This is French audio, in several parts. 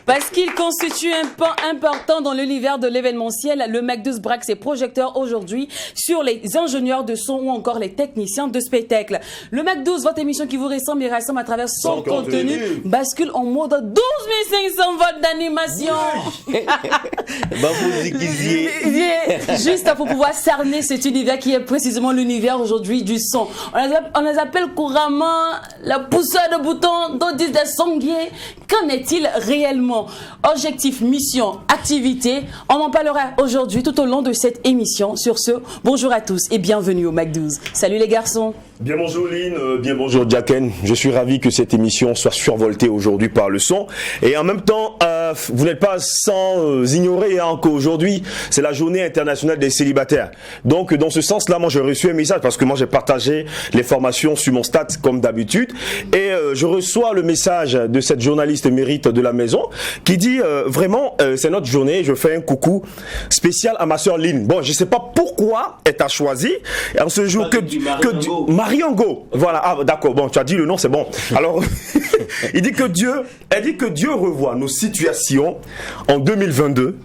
Parce qu'il constitue un pan important dans l'univers de l'événementiel, le Mac12 braque ses projecteurs aujourd'hui sur les ingénieurs de son ou encore les techniciens de spectacle. Le Mac12, votre émission qui vous ressemble et rassemble à travers son contenu, bascule en mode 12 500 volts d'animation. Juste pour pouvoir cerner cet univers qui est précisément l'univers aujourd'hui du son. On les appelle couramment la pousseur de boutons, d'autres disent des songuiers. Qu'en est-il réellement? Objectif, mission, activité, on en parlera aujourd'hui tout au long de cette émission. Sur ce, bonjour à tous et bienvenue au Mac12. Salut les garçons. Bien bonjour Lynn, bien bonjour Jacken. Je suis ravi que cette émission soit survoltée aujourd'hui par le son. Et en même temps, vous n'êtes pas sans ignorer qu'aujourd'hui, c'est la journée internationale des célibataires. Donc dans ce sens-là, moi j'ai reçu un message parce que moi j'ai partagé les formations sur mon stade comme d'habitude. Et je reçois le message de cette journaliste mérite de la maison qui dit vraiment, c'est notre journée, je fais un coucou spécial à ma soeur Lynn. Bon, je ne sais pas pourquoi elle t'a choisi en ce jour Mariango. Voilà, ah, d'accord, bon, tu as dit le nom, c'est bon. Alors, elle dit que Dieu revoit nos situations en 2022.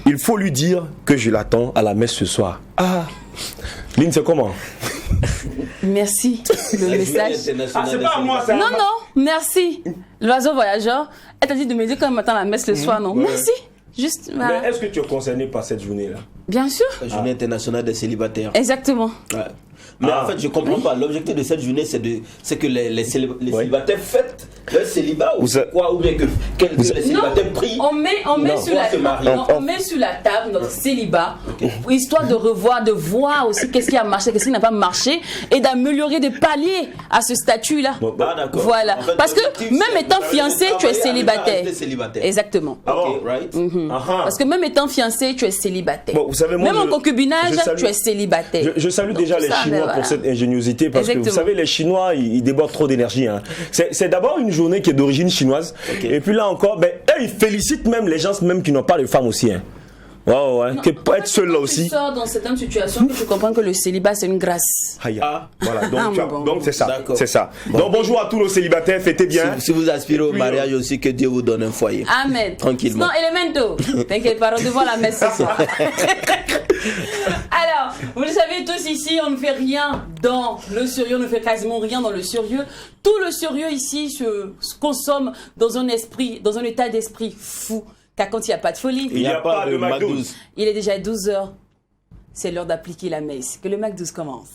Il faut lui dire que je l'attends à la messe ce soir. Ah, Lynn, c'est comment? Merci, le message. Ah, c'est pas à moi, ça. Non, merci. L'oiseau voyageur, elle t'a dit de me dire quand m'attend à la messe le soir, non? Ouais. Merci. Juste, voilà. Mais est-ce que tu es concerné par cette journée-là? Bien sûr. La journée internationale des célibataires. Exactement. Ouais. Mais en fait, je comprends pas. L'objectif de cette journée, c'est que les célibataires fêtent leur célibat ou quoi, ou bien que les célibataires prient. On met sur la table notre célibat, histoire de revoir, de voir aussi qu'est-ce qui a marché, qu'est-ce qui n'a pas marché, et d'améliorer, de pallier à ce statut-là. Voilà. En fait, parce que même étant fiancé, tu es célibataire. Exactement. Okay, right? Parce que même étant fiancé, tu es célibataire. Bon, vous savez, moi, même en concubinage, tu es célibataire. Je salue déjà les Chinois pour cette ingéniosité parce que vous savez, les Chinois, ils débordent trop d'énergie. Hein. C'est d'abord une journée qui est d'origine chinoise. Et puis là encore, eux, ils félicitent même les gens même qui n'ont pas de femmes aussi. Hein. Ouais. Que pour être seul là aussi. Tu sors dans certaines situations que tu comprends que le célibat c'est une grâce. Voilà, donc c'est ça. C'est ça. Bon. Donc bonjour à tous nos célibataires, fêtez bien. Si vous aspirez au mariage aussi, que Dieu vous donne un foyer. Amen. Tranquillement. Non, Elemento. T'inquiète pas, devant la messe ce soir. Alors, vous le savez tous ici, on ne fait rien dans le sérieux, on ne fait quasiment rien dans le sérieux. Tout le sérieux ici se consomme dans un état d'esprit fou. Car quand il n'y a pas de folie, il n'y a pas de Mac12. Il est déjà 12h. C'est l'heure d'appliquer la messe. Que le Mac12 commence.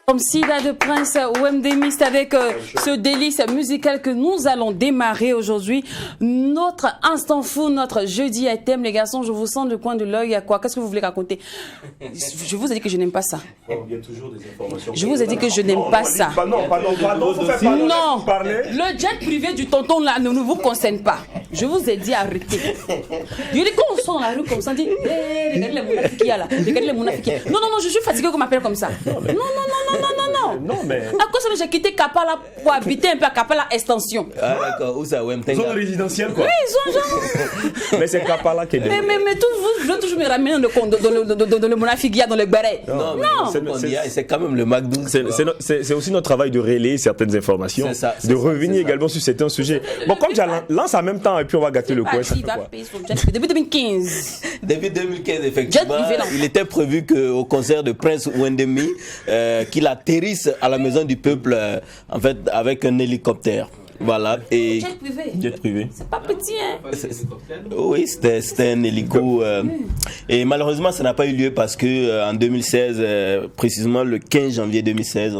Comme Sida de Prince Wemdemi, c'est avec ce délice musical que nous allons démarrer aujourd'hui. Notre instant fou, notre jeudi à thème. Les garçons, je vous sens du coin de l'œil. À quoi? Qu'est-ce que vous voulez raconter? Je vous ai dit que je n'aime pas ça. Il y a toujours des informations. Je vous ai dit que je n'aime pas ça. Non, le jet privé du tonton là ne vous concerne pas. Je vous ai dit arrêtez. Je dis quand on sort dans la rue comme ça, on dit regardez les mounafis qu'il y a là. Regardez les mounafis. Non, je suis fatigué qu'on m'appelle comme ça. Non, mais. À cause de j'ai quitté Kapala pour habiter un peu à Kapala Extension. Ah, d'accord. Où ça, Zone résidentielle, quoi. Oui, ils sont genre. Mais c'est Kapala qui est. Mais tout, vous voulez toujours me ramener dans le mounafis qu'il y a dans le béret. Non. C'est quand même le McDo. C'est aussi notre travail de relayer certaines informations, de revenir également sur certains sujets. Bon, comme j'ai lancé en même temps, et puis on va gâter le coin. Depuis 2015. Depuis 2015, effectivement, il était prévu qu'au concert de Prince Wemdemi, qu'il atterrisse à la maison du peuple, en fait, avec un hélicoptère. Voilà. Et jet privé. C'est pas petit, hein? Oui, c'était un hélico. Et malheureusement, ça n'a pas eu lieu parce que en 2016, précisément le 15 janvier 2016,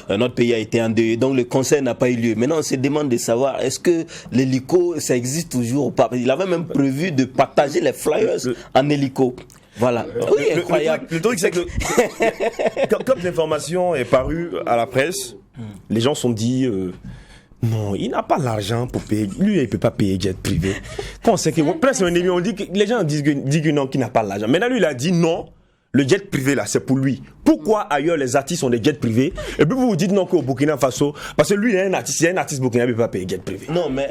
notre pays a été endeuillé. Donc le concert n'a pas eu lieu. Maintenant, on se demande de savoir est-ce que l'hélico, ça existe toujours ou pas? Il avait même prévu de partager les flyers en hélico. Voilà. Oui, incroyable. Le truc, c'est que quand l'information est parue à la presse, les gens se sont dit non, il n'a pas l'argent pour payer. Lui, il ne peut pas payer jet privé. Quand on sait que presque on dit que les gens disent que non, qu'il n'a pas l'argent. Maintenant, lui, il a dit non. Le jet privé là, c'est pour lui. Pourquoi ailleurs les artistes ont des jets privés et puis vous vous dites non qu'au Burkina Faso, parce que lui il est un artiste burkinabé, il ne peut pas payer jet privé. Non, mais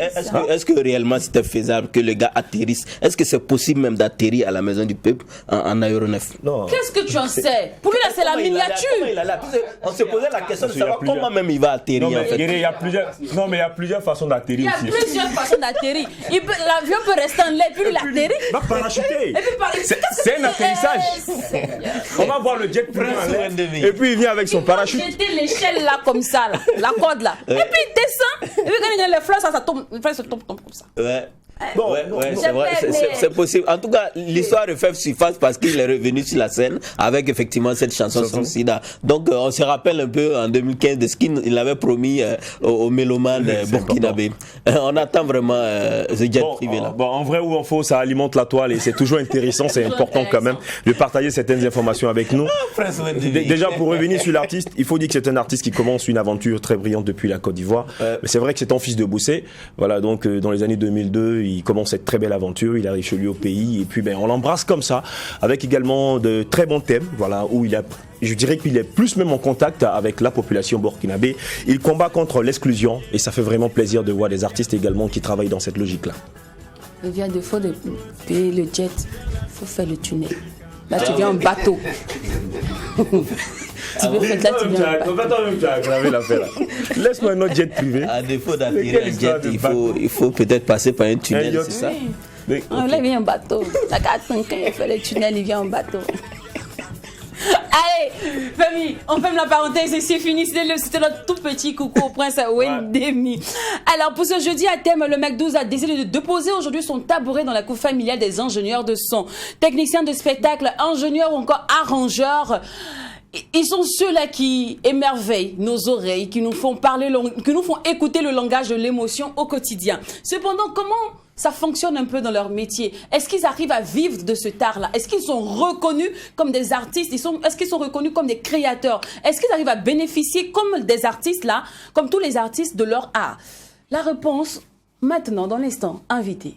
est-ce que réellement c'était faisable que le gars atterrisse? Est-ce que c'est possible même d'atterrir à la maison du peuple en aéronef? Non. Qu'est-ce que tu en sais? Pour lui là c'est la miniature. On se posait la question de savoir comment même il va atterrir. Non, mais il y a plusieurs façons d'atterrir. Il y a plusieurs façons d'atterrir. L'avion peut rester en l'air puis il atterrit. Il va parachuter. C'est un atterrissage. On va voir le jet privé et puis il vient avec son parachute. Il jeter l'échelle là comme ça, là, la corde là. Et puis il descend. Et puis quand il y a les fleurs, ça tombe. Les fleurs se tombent comme ça. Ouais. Bon, c'est vrai, c'est possible. En tout cas, l'histoire refait surface parce qu'il est revenu sur la scène avec effectivement cette chanson sur Sida. Donc, on se rappelle un peu en 2015 de ce qu'il avait promis aux mélomanes burkinabés. On attend vraiment ce jet privé là. Bon, en vrai ou en faux, ça alimente la toile et c'est toujours intéressant, c'est important quand même de partager certaines informations avec nous. Déjà, pour revenir sur l'artiste, il faut dire que c'est un artiste qui commence une aventure très brillante depuis la Côte d'Ivoire. Mais c'est vrai que c'est un fils de Boussé. Voilà, donc dans les années 2002, il commence cette très belle aventure, il arrive chez lui au pays et puis on l'embrasse comme ça, avec également de très bons thèmes, voilà, où je dirais qu'il est plus même en contact avec la population burkinabé. Il combat contre l'exclusion et ça fait vraiment plaisir de voir des artistes également qui travaillent dans cette logique-là. Il vient de faut de payer le jet, il faut faire le tunnel. Là, tu viens en bateau. Laisse-moi un autre jet privé. À défaut d'atterrir un jet, il faut peut-être passer par un tunnel, c'est ça? Là, il vient en bateau. Quand il fait le tunnel, il vient en bateau. Allez, famille, on ferme la parenthèse et c'est fini. C'était notre tout petit coucou au Prince Wemdemi. Alors, pour ce jeudi à thème, le Mac12 a décidé de déposer aujourd'hui son tabouret dans la cour familiale des ingénieurs de son. Techniciens de spectacle, ingénieurs ou encore arrangeurs. ils sont ceux-là qui émerveillent nos oreilles, qui nous font qui nous font écouter le langage de l'émotion au quotidien. Cependant, comment ça fonctionne un peu dans leur métier? Est-ce qu'ils arrivent à vivre de ce art-là? Est-ce qu'ils sont reconnus comme des artistes? Est-ce qu'ils sont reconnus comme des créateurs? Est-ce qu'ils arrivent à bénéficier comme des artistes là, comme tous les artistes de leur art? La réponse, maintenant, dans l'instant, invité.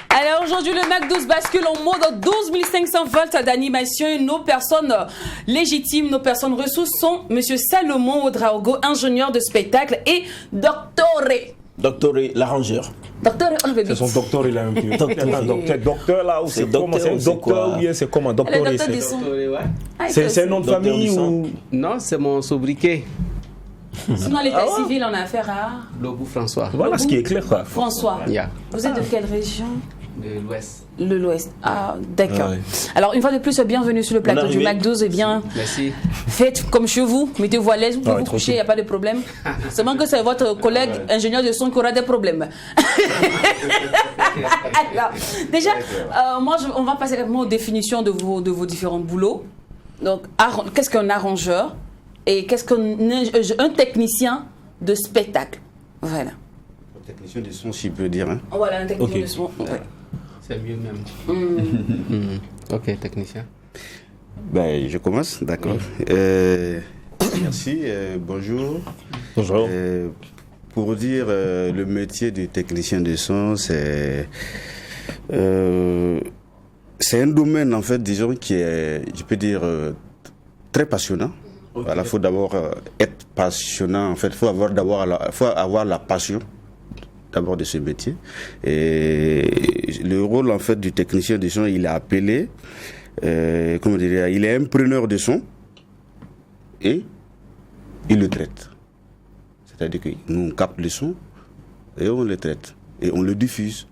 Alors aujourd'hui, le MAC12 bascule en mode 12 500 volts d'animation et nos personnes légitimes, nos personnes ressources sont Monsieur Salomon Ouedraogo, ingénieur de spectacle, et Docteur l'arrangeur. Docteur, on le veut C'est son docteur, il a un peu. Docteur là, ou c'est comment? C'est un docteur ou bien c'est comment? Docteur, c'est un nom de famille ou? Non, c'est mon sobriquet. Sinon, l'état civil, on a affaire à Lobou François. Voilà ce qui est clair, quoi. François. Yeah. Vous êtes de quelle région? De l'Ouest. L'Ouest. Ah, d'accord. Ah ouais. Alors, une fois de plus, bienvenue sur le plateau du MAC12. Eh bien, merci. Faites comme chez vous, mettez-vous à l'aise, vous pouvez vous tranquille. coucher, il n'y a pas de problème. Seulement que c'est votre collègue ingénieur de son qui aura des problèmes. Alors, déjà, on va passer aux définitions de vos différents boulots. Donc, qu'est-ce qu'un arrangeur et qu'est-ce qu'un technicien de spectacle? Voilà. Un technicien de son, si je peux dire. Hein. Voilà, un technicien Ok. de son. Ouais. C'est mieux même. Ok, technicien. Ben, je commence, d'accord. Merci, bonjour. Bonjour. Pour dire le métier de technicien de son, c'est un domaine, en fait, disons, qui est, je peux dire, très passionnant. Okay. Voilà, faut d'abord être passionnant, en fait, faut avoir la passion d'abord de ce métier. Et le rôle, en fait, du technicien de son, il est appelé, comment dire, il est un preneur de son et il le traite. C'est-à-dire que nous, on capte le son et on le traite. Et on le diffuse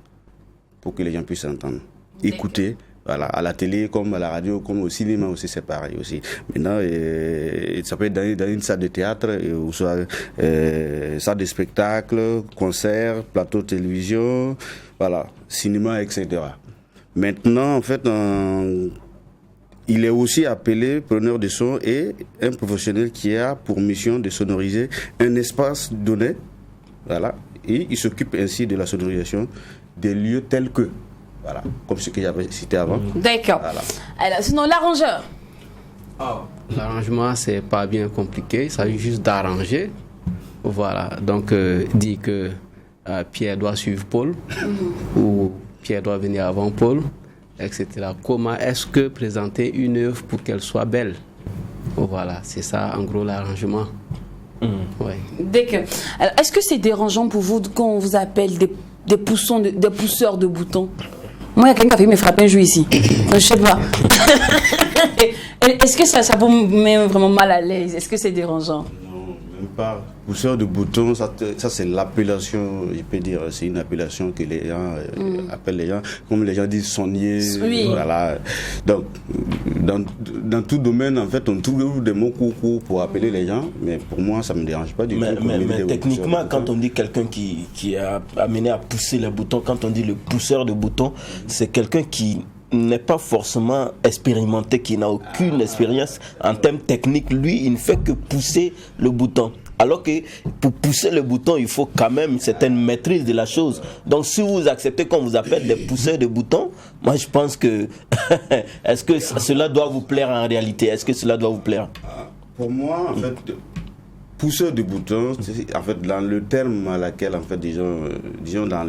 pour que les gens puissent entendre, écouter. Voilà, à la télé, comme à la radio, comme au cinéma aussi, c'est pareil aussi. Maintenant, ça peut être dans une salle de théâtre, ou soit salle de spectacle, concert, plateau de télévision, voilà, cinéma, etc. Maintenant, en fait, il est aussi appelé preneur de son et un professionnel qui a pour mission de sonoriser un espace donné, voilà, et il s'occupe ainsi de la sonorisation des lieux tels que, voilà, comme ce que j'avais cité avant. D'accord. Voilà. Alors, sinon, l'arrangeur. L'arrangement, c'est pas bien compliqué, il s'agit juste d'arranger. Voilà, donc dit que Pierre doit suivre Paul, ou Pierre doit venir avant Paul, etc. Comment est-ce que présenter une œuvre pour qu'elle soit belle? Voilà, c'est ça en gros l'arrangement. Ouais. Alors, est-ce que c'est dérangeant pour vous quand on vous appelle des pousseurs de boutons? Moi, il y a quelqu'un qui a fait me frapper un jour ici. Je sais pas. Est-ce que ça vous met vraiment mal à l'aise? Est-ce que c'est dérangeant? Non, même pas. Pousseur de boutons, ça c'est l'appellation, je peux dire, c'est une appellation que les gens appellent les gens, comme les gens disent sonnier. Oui. Voilà. Donc, dans tout domaine, en fait, on trouve des mots courts pour appeler les gens, mais pour moi, ça ne me dérange pas du tout. Mais techniquement, quand on dit quelqu'un qui est amené à pousser les boutons, quand on dit le pousseur de boutons, c'est quelqu'un qui n'est pas forcément expérimenté, qui n'a aucune expérience en termes techniques. Lui, il ne fait que pousser le bouton. Alors que pour pousser le bouton, il faut quand même une certaine maîtrise de la chose. Donc si vous acceptez qu'on vous appelle des pousseurs de boutons, moi je pense que est-ce que cela doit vous plaire en réalité? Est-ce que cela doit vous plaire? Pour moi, en fait, pousseur de boutons, en fait, dans le terme à laquelle, en fait, disons dans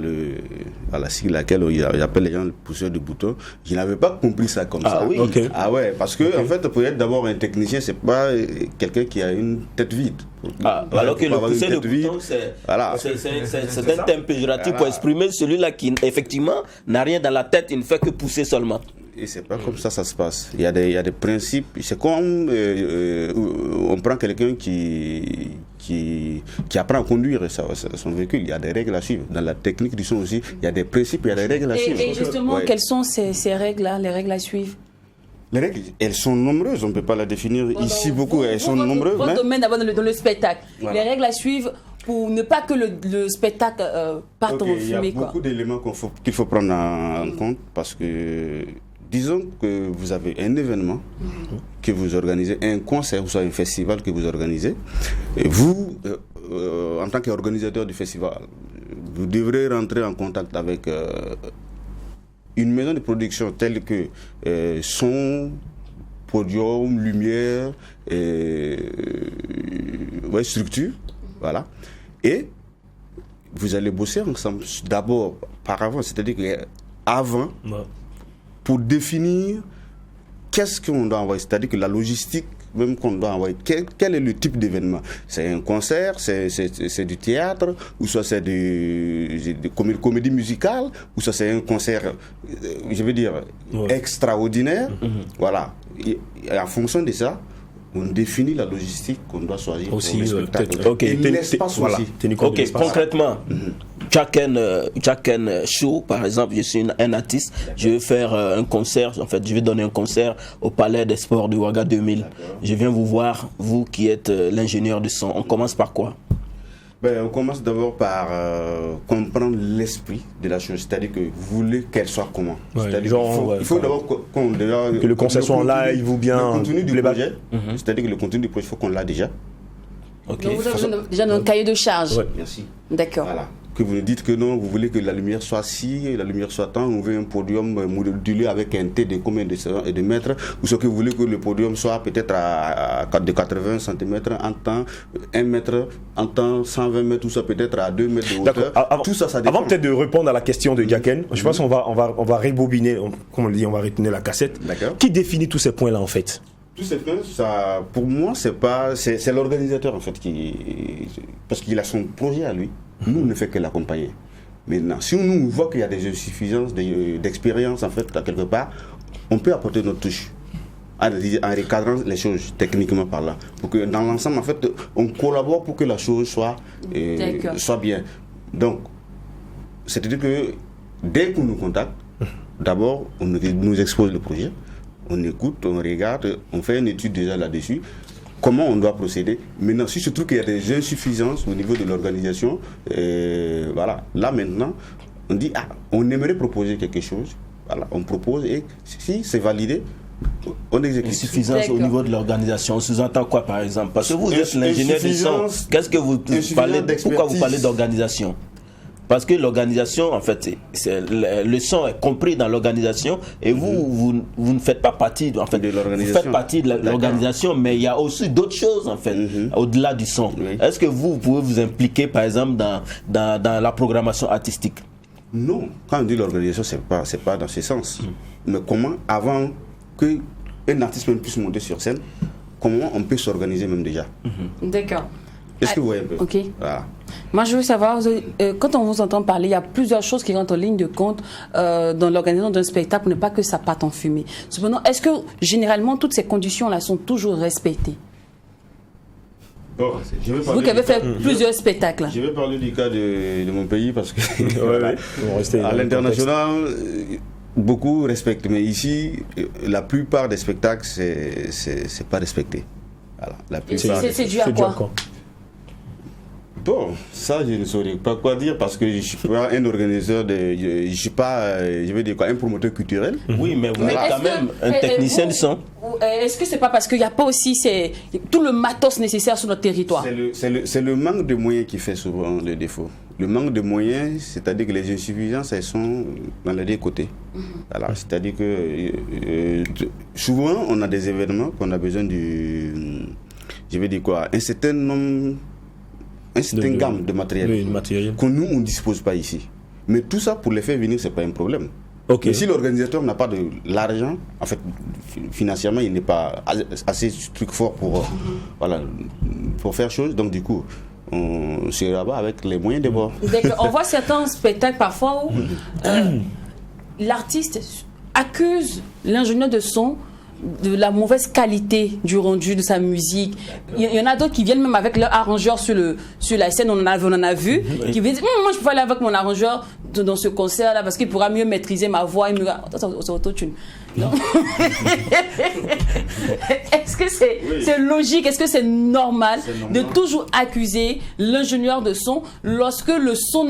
la sigle laquelle il appelle les gens le pousseur de boutons, je n'avais pas compris ça comme ça. Oui. Ok. Ah ouais, parce que en fait, pour être d'abord un technicien, c'est pas quelqu'un qui a une tête vide. Alors que le avoir une pousseur de tête vide, boutons, voilà. c'est un terme péjoratif pour exprimer celui-là qui effectivement n'a rien dans la tête, il ne fait que pousser seulement. Et c'est pas comme ça se passe. Il y a des principes. C'est comme on prend quelqu'un qui apprend à conduire son véhicule. Il y a des règles à suivre. Dans la technique du son aussi, il y a des principes, il y a des règles à suivre. Et justement, Ouais. quelles sont ces règles-là, les règles à suivre? Les règles, elles sont nombreuses, on ne peut pas la définir ici beaucoup, elles sont nombreuses. Votre domaine d'abord dans le spectacle. Voilà. Les règles à suivre pour ne pas que le spectacle parte en Il y a fumée. beaucoup d'éléments qu'il faut prendre en compte parce que, disons que vous avez un événement que vous organisez, un concert ou soit un festival que vous organisez, et vous, en tant qu'organisateur du festival, vous devrez rentrer en contact avec une maison de production telle que son, podium, lumière, structure, voilà. Et vous allez bosser ensemble d'abord par avant, c'est-à-dire qu'avant, pour définir qu'est-ce qu'on doit envoyer, c'est-à-dire que la logistique même qu'on doit envoyer, quel est le type d'événement? C'est un concert, c'est du théâtre, ou soit c'est de comédie musicale, ou soit c'est un concert, je veux dire, extraordinaire. Voilà. Et en fonction de ça, on définit la logistique qu'on doit choisir aussi, pour le spectacle. Ok. Et l'espace voilà, aussi. Ok, concrètement, Jacken Show, par exemple, je suis un artiste, je vais faire un concert, en fait, je vais donner un concert au Palais des Sports de Ouaga 2000. Je viens vous voir, vous qui êtes l'ingénieur du son. On commence par quoi? On commence d'abord par comprendre l'esprit de la chose, c'est-à-dire que vous voulez qu'elle soit comment. C'est-à-dire il faut d'abord que le concert soit en live ou bien le contenu du projet, c'est-à-dire que le contenu du projet, il faut qu'on l'a déjà. Okay. Donc vous avez déjà un cahier de charge. Merci. D'accord. Voilà. Que vous nous dites que non, vous voulez que la lumière soit ci, la lumière soit tant, on veut un podium modulé avec un T de combien de mètres, ou ce que vous voulez que le podium soit peut-être de 80 cm en temps, 1 mètre en temps, 120 mètres, ou soit peut-être à 2 mètres de hauteur. Tout ça dépend. Avant peut-être de répondre à la question de Jacken, je pense qu'on va rebobiner, comme on le dit, on va retenir la cassette. D'accord. Qui définit tous ces points-là en fait? Tous ces points, ça, pour moi, c'est l'organisateur en fait parce qu'il a son projet à lui. Nous, on ne fait que l'accompagner. Maintenant, si nous voit qu'il y a des insuffisances d'expérience en fait quelque part, on peut apporter notre touche en recadrant les choses techniquement par là, pour que dans l'ensemble en fait, on collabore pour que la chose soit bien. Donc, c'est-à-dire que dès qu'on nous contacte, d'abord, on nous expose le projet. On écoute, on regarde, on fait une étude déjà là-dessus, comment on doit procéder. Maintenant, si je trouve qu'il y a des insuffisances au niveau de l'organisation, voilà, là maintenant, on dit, on aimerait proposer quelque chose, voilà, on propose et si c'est validé, on exécute. Insuffisance au niveau de l'organisation, on sous-entend quoi par exemple? Parce que vous êtes l'ingénieur du son, qu'est-ce que vous parlez, pourquoi vous parlez d'organisation? Parce que l'organisation, en fait, le son est compris dans l'organisation et vous ne faites pas partie de l'organisation. Vous faites partie de l'organisation, mais il y a aussi d'autres choses, en fait, au-delà du son. Oui. Est-ce que vous pouvez vous impliquer, par exemple, dans la programmation artistique? Non. Quand on dit l'organisation, c'est pas dans ce sens. Mais comment, avant qu'un artiste même puisse monter sur scène, comment on peut s'organiser même déjà? D'accord. Est-ce que vous voyez un peu? Ok. Voilà. Moi, je veux savoir, quand on vous entend parler, il y a plusieurs choses qui rentrent en ligne de compte dans l'organisation d'un spectacle pour ne pas que ça parte en fumée. Cependant, est-ce que généralement toutes ces conditions-là sont toujours respectées? Bon, vous qui avez fait plusieurs spectacles. Je vais parler du cas de mon pays parce que à l'international, beaucoup respectent, mais ici, la plupart des spectacles, c'est pas respecté. Voilà, c'est dû à quoi? Bon, ça je ne saurais pas quoi dire parce que je ne suis pas un organisateur, je ne suis pas, je veux dire quoi, un promoteur culturel. Oui, mais vous êtes quand même un technicien de son. Est-ce que c'est pas parce qu'il n'y a pas aussi tout le matos nécessaire sur notre territoire? C'est le manque de moyens qui fait souvent le défaut. Le manque de moyens, c'est-à-dire que les insuffisances, elles sont dans les deux côtés. Voilà, c'est-à-dire que souvent, on a des événements qu'on a besoin je veux dire quoi, un certain nombre, un certain gamme de matériel, que nous, on ne dispose pas ici. Mais tout ça, pour les faire venir, ce n'est pas un problème. Okay. Mais si l'organisateur n'a pas de l'argent, en fait, financièrement, il n'est pas assez fort pour, pour faire chose, donc du coup, on se rabat avec les moyens de bord. On voit certains spectacles parfois où l'artiste accuse l'ingénieur de son de la mauvaise qualité du rendu de sa musique. Il y en a d'autres qui viennent même avec leur arrangeur sur la scène, on en a vu, qui veulent dire moi je peux aller avec mon arrangeur dans ce concert là parce qu'il pourra mieux maîtriser ma voix. C'est autotune. Est-ce que c'est logique, est-ce que c'est normal de toujours accuser l'ingénieur de son lorsque le son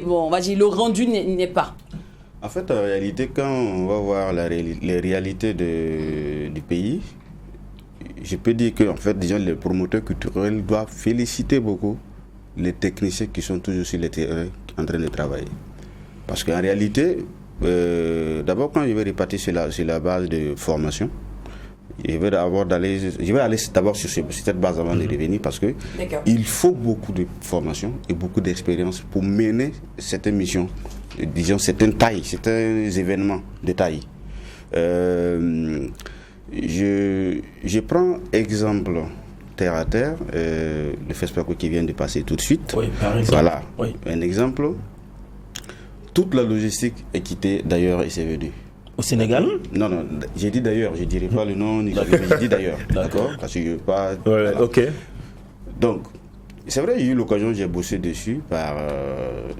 on va dire le rendu n'est pas? En fait, en réalité, quand on va voir les réalités du pays, je peux dire que en fait, déjà, les promoteurs culturels doivent féliciter beaucoup les techniciens qui sont toujours sur le terrain en train de travailler. Parce qu'en réalité, d'abord, quand je vais repartir sur la base de formation, je vais aller d'abord sur cette base avant de revenir parce que il faut beaucoup de formation et beaucoup d'expérience pour mener cette mission. Disons, certaines événements de taille. Je prends exemple terre à terre, le FESPACO qui vient de passer tout de suite. Oui, par exemple. Voilà, oui. Un exemple. Toute la logistique est quittée d'ailleurs et c'est venu. Au Sénégal? Non, j'ai dit d'ailleurs, je ne dirai pas le nom, j'ai dit d'ailleurs. D'accord. Parce que je veux pas. Ouais, voilà. ok. Donc, c'est vrai, j'ai eu l'occasion, j'ai bossé dessus par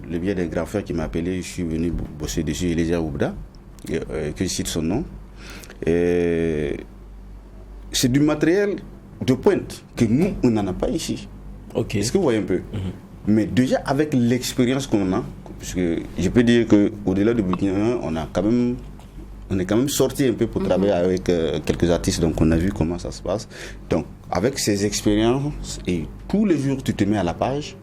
le biais d'un grand frère qui m'a appelé, je suis venu bosser dessus, Elésia Oubda, que je cite son nom. C'est du matériel de pointe que nous, on n'en a pas ici. Okay. Est-ce que vous voyez un peu? Mais déjà, avec l'expérience qu'on a, parce que je peux dire qu'au-delà de Burkina, on est quand même sorti un peu pour travailler avec quelques artistes, donc on a vu comment ça se passe. Donc, avec ces expériences, et tous les jours tu te mets à la page,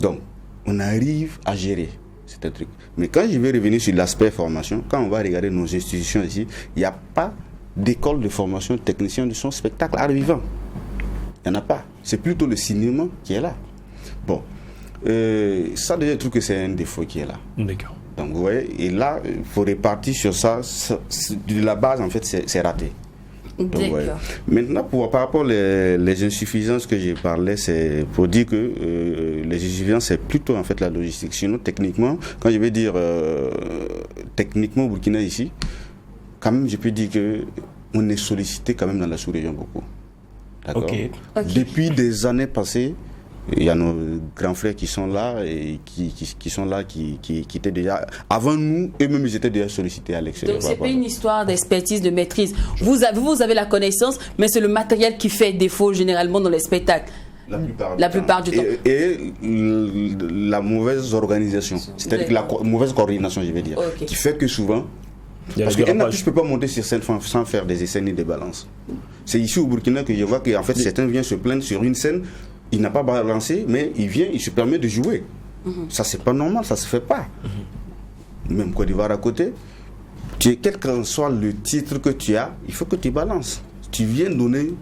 donc on arrive à gérer. C'est un truc. Mais quand je vais revenir sur l'aspect formation, quand on va regarder nos institutions ici, il n'y a pas d'école de formation technicien de son spectacle art vivant. Il n'y en a pas. C'est plutôt le cinéma qui est là. Bon, ça déjà, je trouve que c'est un défaut qui est là. D'accord. Donc, vous voyez, et là, il faut répartir sur ça. De la base, en fait, c'est raté. Donc, ouais. Maintenant, par rapport aux insuffisances que j'ai parlé, c'est pour dire que les insuffisances, c'est plutôt en fait la logistique. Sinon, techniquement, quand je vais dire techniquement au Burkina ici, quand même, je peux dire qu'on est sollicité quand même dans la sous-région beaucoup. D'accord. Okay. Depuis des années passées, il y a nos grands frères qui sont là et qui sont là, qui étaient déjà avant nous, eux-mêmes ils étaient déjà sollicités à l'extérieur. Donc c'est pas une histoire d'expertise, de maîtrise. Vous avez la connaissance, mais c'est le matériel qui fait défaut généralement dans les spectacles. La plupart du temps. Et la mauvaise organisation, c'est-à-dire la mauvaise coordination, je vais dire, qui fait que souvent, parce qu'un artiste ne peut pas monter sur scène sans faire des essais ni des balances. C'est ici au Burkina que je vois qu'en fait certains viennent se plaindre sur une scène. Il n'a pas balancé, mais il se permet de jouer. Ça, c'est pas normal, ça se fait pas. Même Côte d'Ivoire à côté, quel qu'en soit le titre que tu as, il faut que tu balances. Tu viens donner,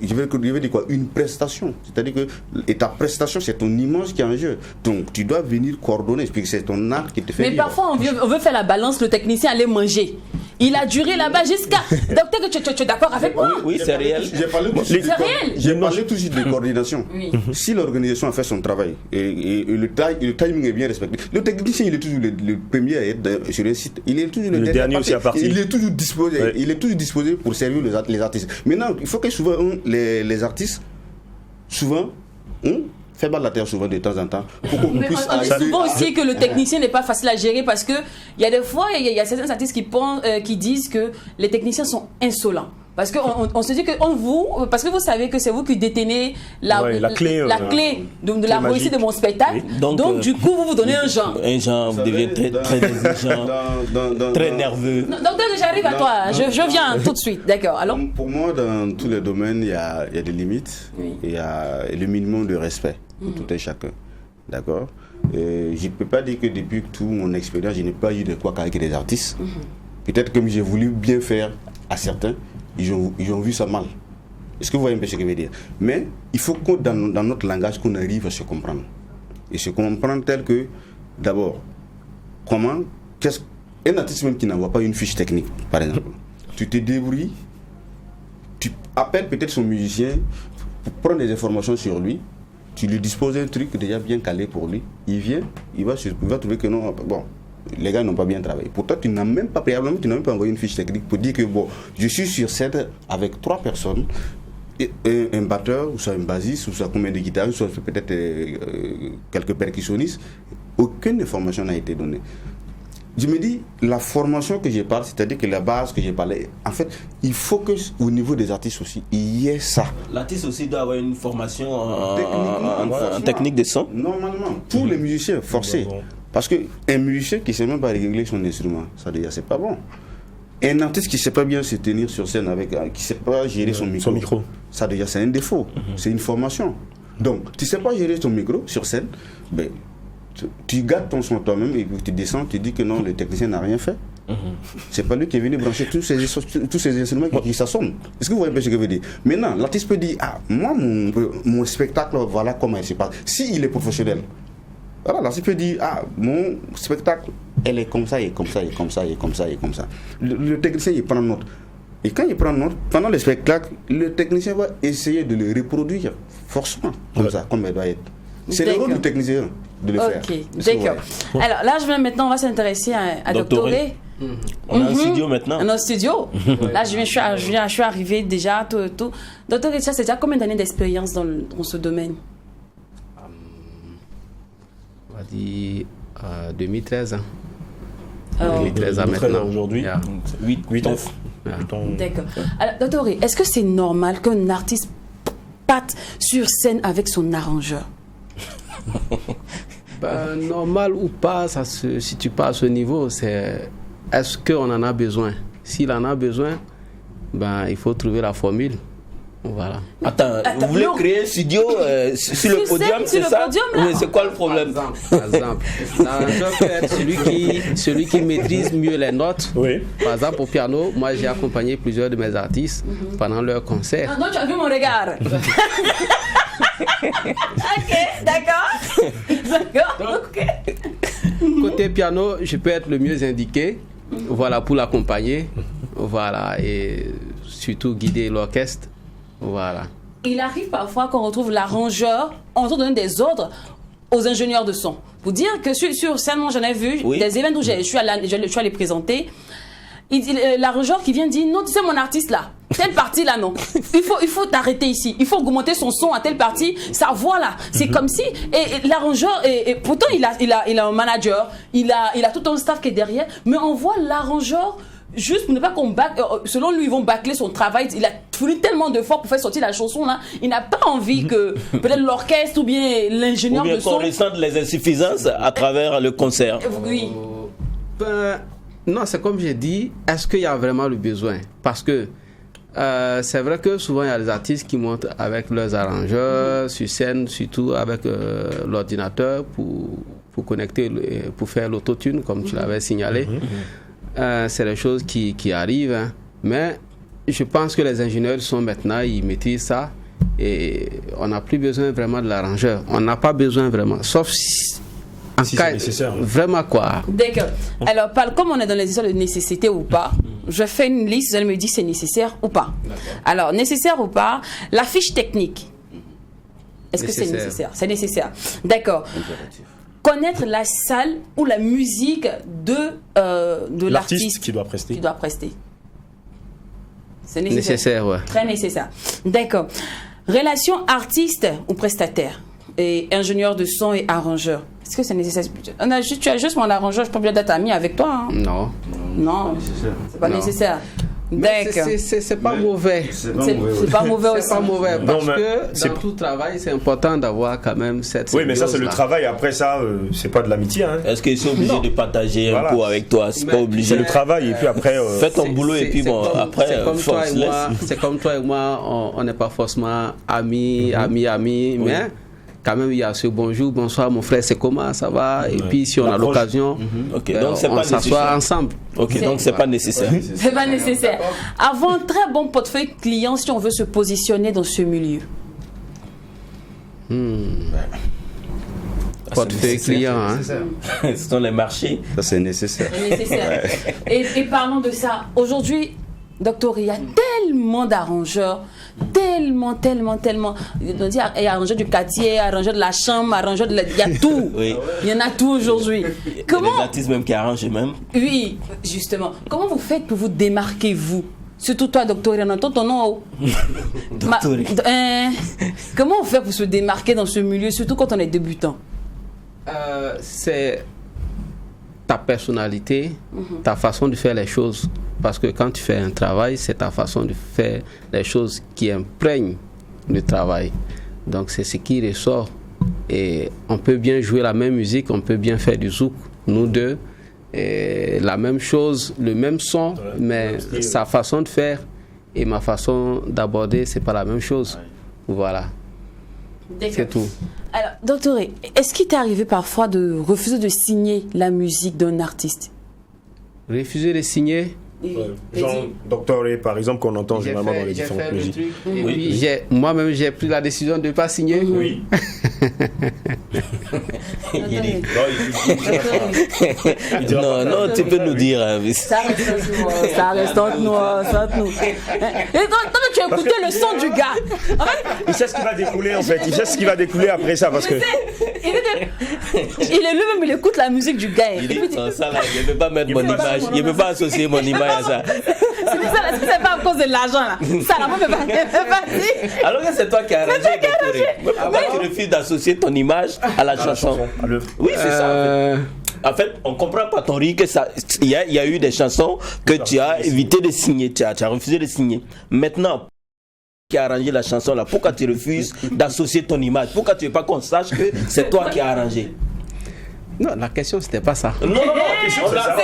je vais dire quoi, une prestation. C'est-à-dire que ta prestation, c'est ton image qui est en jeu. Donc, tu dois venir coordonner, parce que c'est ton art qui te fait. Mais vivre. parfois, on veut faire la balance, le technicien allait manger. Il a duré là-bas jusqu'à. Docteur, tu es d'accord avec moi? Oui, c'est réel. J'ai parlé tout de suite de coordination. Oui. Si l'organisation a fait son travail et le timing est bien respecté, le technicien il est toujours le premier à être sur un site. Il est toujours le dernier aussi à partir. Il est toujours disposé. Ouais. Il est toujours disposé pour servir les artistes. Maintenant, il faut que souvent les artistes souvent fait battre la terre souvent de temps en temps pour qu'on Mais puisse on dit souvent aussi que le technicien n'est pas facile à gérer parce que il y a des fois il y a certains artistes qui disent que les techniciens sont insolents. Parce qu'on se dit que parce que vous savez que c'est vous qui détenez la clé de la réussite de mon spectacle. Oui. Donc du coup, vous donnez un genre. Un genre, vous devenez très exigeant, très nerveux. Donc j'arrive à toi, je viens tout de suite, d'accord. Alors pour moi, dans tous les domaines, il y a des limites, il y a le minimum de respect pour tout et chacun. D'accord. Je ne peux pas dire que depuis toute mon expérience, je n'ai pas eu de quoi avec des artistes. Peut-être que j'ai voulu bien faire à certains. Ils ont vu ça mal. Est-ce que vous voyez un peu ce que je veux dire? Mais il faut que dans notre langage, qu'on arrive à se comprendre. Et se comprendre tel que, d'abord, un artiste même qui n'envoie pas une fiche technique, par exemple, tu te débrouilles, tu appelles peut-être son musicien pour prendre des informations sur lui, tu lui disposes un truc déjà bien calé pour lui, il vient, il va trouver que non, bon, les gars n'ont pas bien travaillé. Pourtant, tu n'as même pas, préalablement, tu n'as même pas envoyé une fiche technique pour dire que bon, je suis sur scène avec 3 personnes, un batteur, ou soit un bassiste, ou soit combien de guitaristes, soit peut-être quelques percussionnistes. Aucune information n'a été donnée. Je me dis, la formation que je parle, c'est-à-dire que la base que j'ai parlé, en fait, il faut qu'au niveau des artistes aussi, il y ait ça. L'artiste aussi doit avoir une formation en technique de son. Normalement, pour les musiciens, forcés. Parce qu'un musicien qui ne sait même pas régler son instrument, ça déjà, c'est pas bon. Un artiste qui ne sait pas bien se tenir sur scène, qui ne sait pas gérer son micro, ça déjà, c'est un défaut. C'est une formation. Donc, tu ne sais pas gérer ton micro sur scène, ben, tu gardes ton son toi-même et puis tu descends, tu dis que non, le technicien n'a rien fait. C'est pas lui qui est venu brancher tous ces instruments qui s'assomment. Est-ce que vous voyez ce que je veux dire? Maintenant, l'artiste peut dire, ah, moi, mon spectacle, voilà comment il se passe. S'il est professionnel, voilà, l'artiste peut dire, ah, mon spectacle, elle est comme ça, et comme ça, et comme ça, et comme ça, et comme ça. Le technicien, il prend note. Et quand il prend note, pendant le spectacle, le technicien va essayer de le reproduire, forcément, comme ça, comme elle doit être. C'est le rôle du technicien de le faire. Ok, d'accord. Alors là, maintenant, on va s'intéresser à Doctoré. On a un studio maintenant. Un studio. Là, je suis arrivé déjà. Doctoré, ça, c'est déjà combien d'années d'expérience dans ce domaine? On va dire 2013. 2013 à maintenant. Aujourd'hui, 8 ans. D'accord. Alors, Doctoré, est-ce que c'est normal qu'un artiste parte sur scène avec son arrangeur? Normal ou pas, ça se situe pas à ce niveau. C'est est-ce qu'on en a besoin? S'il en a besoin, il faut trouver la formule. Voilà. Attends, vous voulez créer un studio sur le podium, c'est ça? Oui, c'est quoi le problème? Par exemple, l'arrangeur peut être celui qui maîtrise mieux les notes. Oui. Par exemple, au piano, moi j'ai accompagné plusieurs de mes artistes pendant leur concert. Non, tu as vu mon regard. Ok, d'accord. Ok. Côté piano, je peux être le mieux indiqué, voilà, pour l'accompagner, voilà, et surtout guider l'orchestre, voilà. Il arrive parfois qu'on retrouve l'arrangeur en train de donner des ordres aux ingénieurs de son. Pour dire que sur scène, moi j'en ai vu des événements où je suis allé présenter. L'arrangeur qui vient dire non, tu sais mon artiste là, telle partie là non, il faut t'arrêter ici, il faut augmenter son son à telle partie, sa voix là, c'est comme si et l'arrangeur et pourtant il a un manager, il a tout un staff qui est derrière, mais on voit l'arrangeur juste pour ne pas qu'on selon lui ils vont bâcler son travail, il a fourni tellement d'efforts pour faire sortir la chanson là, il n'a pas envie que peut-être l'orchestre ou bien l'ingénieur de son qu'on ressente les insuffisances à travers le concert. Oui. Non, c'est comme j'ai dit, est-ce qu'il y a vraiment le besoin? Parce que c'est vrai que souvent il y a des artistes qui montent avec leurs arrangeurs sur scène, surtout avec l'ordinateur pour connecter, pour faire l'autotune comme tu l'avais signalé. C'est des choses qui arrivent, hein. Mais je pense que les ingénieurs sont maintenant, ils maîtrisent ça et on n'a plus besoin vraiment de l'arrangeur. On n'a pas besoin vraiment, sauf si c'est nécessaire. Vraiment quoi. D'accord. Alors, comme on est dans les histoires de nécessité ou pas, je fais une liste, vous allez me dire si c'est nécessaire ou pas. Alors, nécessaire ou pas, la fiche technique. Est-ce que c'est nécessaire? C'est nécessaire. D'accord. Connaître la salle ou la musique de l'artiste qui doit prester. C'est nécessaire. Nécessaire, ouais. Très nécessaire. D'accord. Relation artiste ou prestataire et ingénieur de son et arrangeur. Est-ce que c'est nécessaire? Tu as juste mon arrangeur, je peux bien d'être ami avec toi. Hein? Non, c'est pas nécessaire. D'accord. C'est pas mauvais. C'est pas mauvais aussi. C'est pas mauvais parce que dans tout travail, c'est important d'avoir quand même cette. Oui, mais ça c'est le travail. Après ça, c'est pas de l'amitié. Hein. Est-ce qu'ils sont obligés de partager un pot avec toi? C'est pas obligé. C'est le travail et puis après. Fais ton boulot et puis bon, après. C'est comme toi et moi, on n'est pas forcément amis, mais. Quand même, il y a ce bonjour, bonsoir, mon frère, c'est comment, ça va? Et puis, si on a l'occasion, on s'assoit ensemble. Ok, donc c'est pas nécessaire. C'est pas nécessaire. Avoir un très bon portefeuille client si on veut se positionner dans ce milieu. Portefeuille client, hein. Ce sont les marchés. Ça, c'est nécessaire. Et parlons de ça. Aujourd'hui, Doctor, il y a tellement d'arrangeurs, tellement. Il y a arrangeur du quartier, arrangeur de la chambre, arrangeur de il y a tout. Oui. Il y en a tout aujourd'hui. Comment? Les artistes même qui arrangent même. Oui, justement. Comment vous faites pour vous démarquer, vous? Surtout toi, docteur, on entend ton nom. Comment on fait pour se démarquer dans ce milieu, surtout quand on est débutant? C'est ta personnalité, ta façon de faire les choses. Parce que quand tu fais un travail, c'est ta façon de faire les choses qui imprègnent le travail. Donc c'est ce qui ressort. Et on peut bien jouer la même musique, on peut bien faire du zouk, nous deux. Et la même chose, le même son, mais sa façon de faire et ma façon d'aborder, c'est pas la même chose. Voilà. C'est tout. Alors, docteur, est-ce qu'il t'est arrivé parfois de refuser de signer la musique d'un artiste? Refuser de signer? Genre, Docteur Ray, par exemple, qu'on entend généralement dans les différentes musiques. Et puis, moi-même, j'ai pris la décision de ne pas signer. Oui. Non, tu peux nous dire. Ça reste entre nous. Et quand tu as écouté le son du gars, il sait ce qui va découler en fait. Il sait ce qui va découler après ça parce que. Il est lui-même, il écoute la musique du gars. Il dit, non, ça là, je ne peux pas mettre mon image. Je ne peux pas associer mon image à ça. C'est pas à cause de l'argent là. Ça là, moi, je ne peux pas dire. Alors que c'est toi qui as arrangé. Pourquoi tu refuses d'associer ton image à la chanson? Oui, c'est ça. En fait, on comprend pas ton riz que ça. Il y a eu des chansons que tu as évité de signer, tu as refusé de signer. Maintenant, qui a arrangé la chanson là, pourquoi tu refuses d'associer ton image? Pourquoi tu veux pas qu'on sache que c'est toi qui as arrangé? Non, la question c'était pas ça. Non, la question c'est ça.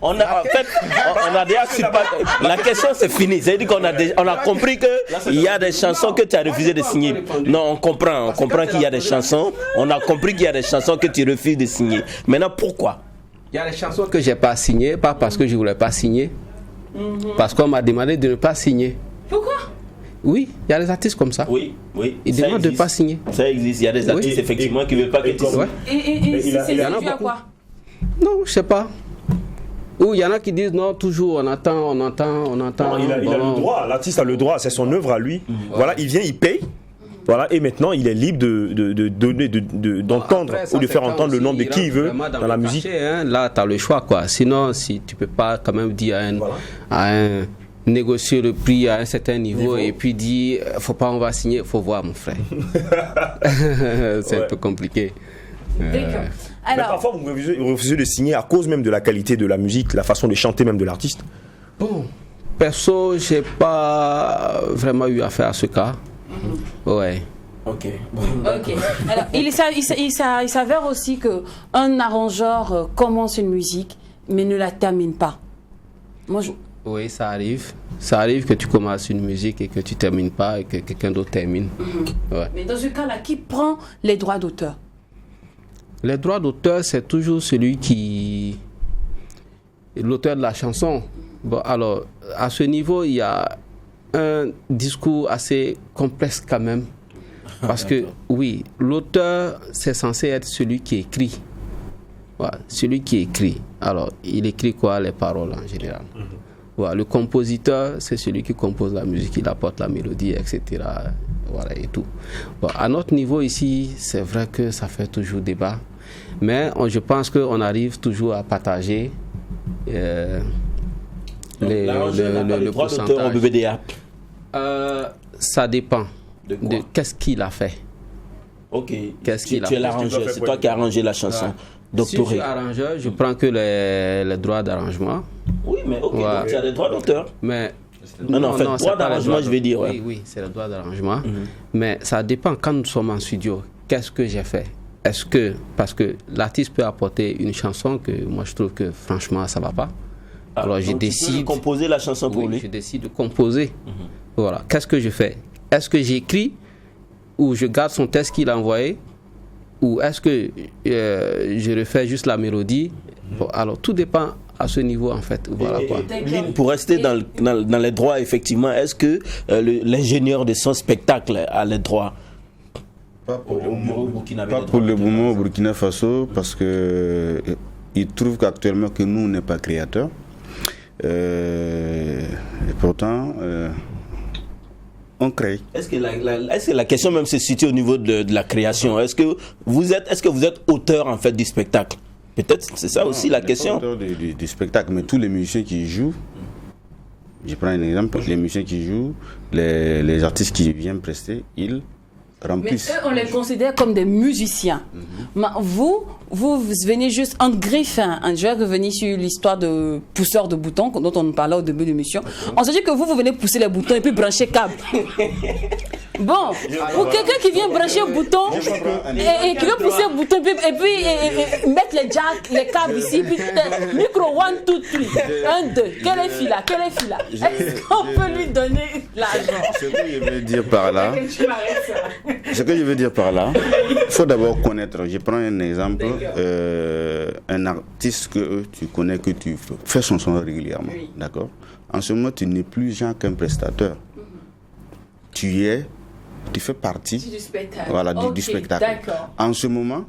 On a déjà su pas. La question c'est fini. C'est-à-dire qu'on a compris que il y a des chansons que tu as refusé de signer. Non, on comprend qu'il y a des chansons. On a compris qu'il y a des chansons que tu refuses de signer. Maintenant, pourquoi? Il y a des chansons que j'ai pas signées, pas parce que je voulais pas signer, parce qu'on m'a demandé de ne pas signer. Pourquoi? Oui, il y a des artistes comme ça. Oui. Ils demandent de ne pas signer. Ça existe. Il y a des artistes effectivement qui ne veulent pas que tu signes. Et c'est dû à quoi? Non, je sais pas. Ou il y en a qui disent non, toujours on attend. Non, il a le droit, l'artiste a le droit, c'est son œuvre à lui. Voilà, il vient, il paye. Voilà, et maintenant il est libre d'entendre ou de faire entendre le nom de qui il veut dans la musique. Là, tu as le choix, quoi. Sinon, si tu peux pas quand même dire à un négocier le prix à un certain niveau et puis dire faut pas, on va signer, faut voir mon frère. C'est un peu compliqué. D'accord. Mais parfois vous refusez de signer à cause même de la qualité de la musique, la façon de chanter même de l'artiste. Bon, perso, j'ai pas vraiment eu affaire à ce cas. Ouais. Ok. Alors, il s'avère aussi que un arrangeur commence une musique mais ne la termine pas. Oui, ça arrive. Ça arrive que tu commences une musique et que tu termines pas et que quelqu'un d'autre termine. Ouais. Mais dans ce cas-là, qui prend les droits d'auteur? Les droits d'auteur, c'est toujours celui qui est l'auteur de la chanson. Bon, alors, à ce niveau, il y a un discours assez complexe quand même. Parce que, oui, l'auteur, c'est censé être celui qui écrit. Voilà, celui qui écrit. Alors, il écrit quoi? Les paroles en général. Voilà, le compositeur, c'est celui qui compose la musique, il apporte la mélodie, etc. Voilà, et tout. Bon, à notre niveau ici, c'est vrai que ça fait toujours débat. Mais je pense qu'on arrive toujours à partager le pourcentage. Au BBDA. Ça dépend de qu'est-ce qu'il a fait. Ok. Qu'est-ce qu'il a fait? Tu es fait. l'arrangeur, c'est toi qui as arrangé la chanson. Ouais. Doctoré. Si je suis arrangeur, je prends que les droits d'arrangement. Oui, mais ok, Ouais. donc tu as des droits d'auteur. Mais Non, en fait, droit d'arrangement, je vais dire. Ouais. Oui, c'est le droit d'arrangement. Mais ça dépend quand nous sommes en studio. Qu'est-ce que j'ai fait? Est-ce que, parce que l'artiste peut apporter une chanson que moi je trouve que franchement ça va pas. Alors je décide de composer la chanson pour lui. Je décide de composer. Voilà. Qu'est-ce que je fais? Est-ce que j'écris ou je garde son texte qu'il a envoyé? Ou est-ce que je refais juste la mélodie? Bon, alors tout dépend à ce niveau en fait. Voilà, quoi. Lynn, pour rester dans les droits, effectivement, est-ce que l'ingénieur de son spectacle a les droits? Pas pour le moment au Burkina Faso, parce que il trouve qu'actuellement que nous, on n'est pas créateurs. Et pourtant, on crée. Est-ce que la question même se situe au niveau de la création? Est-ce que vous êtes auteur en fait du spectacle? Peut-être c'est ça aussi la question. Auteur du spectacle, mais tous les musiciens qui jouent, je prends un exemple, les musiciens qui jouent, les artistes qui viennent prester, ils Mais remplissent. eux, on les considère comme des musiciens. Mais vous venez juste en griffin. Je vais revenir sur l'histoire de pousseur de boutons dont on parlait au début de l'émission. On se dit que vous venez pousser les boutons et puis brancher câble. Bon, pour quelqu'un qui vient brancher le bouton et qui veut pousser le bouton et puis mettre les jacks, les câbles ici, puis micro 1, 2, 3, 1, 2, quel est fil là, est-ce qu'on peut lui donner l'argent? Ce que je veux dire par là, il faut d'abord connaître. Je prends un exemple, un artiste que tu connais, que tu fais son son régulièrement, d'accord? En ce moment, tu n'es plus genre qu'un prestateur. Tu fais partie Du spectacle. Voilà, Ok, du spectacle. d'accord. En ce moment,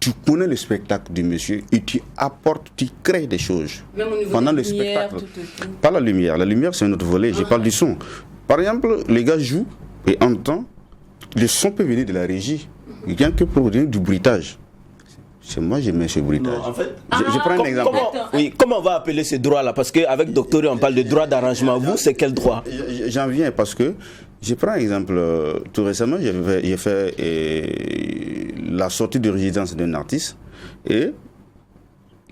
tu connais le spectacle du monsieur et tu apportes, tu crées des choses. Même au niveau pendant de le la lumière, spectacle. tout. Pas la lumière. La lumière, c'est un autre volet. Je parle du son. Par exemple, les gars jouent et en temps, le son peut venir de la régie. Rien que pour venir du bruitage. C'est moi, je mets ce bruitage. Non, en fait, Je prends un exemple. Comment on va appeler ce droit-là? Parce qu'avec Docteur, on parle de droit d'arrangement. Vous, c'est quel droit? J'en viens parce que je prends un exemple. Tout récemment, j'ai fait la sortie de résidence d'un artiste et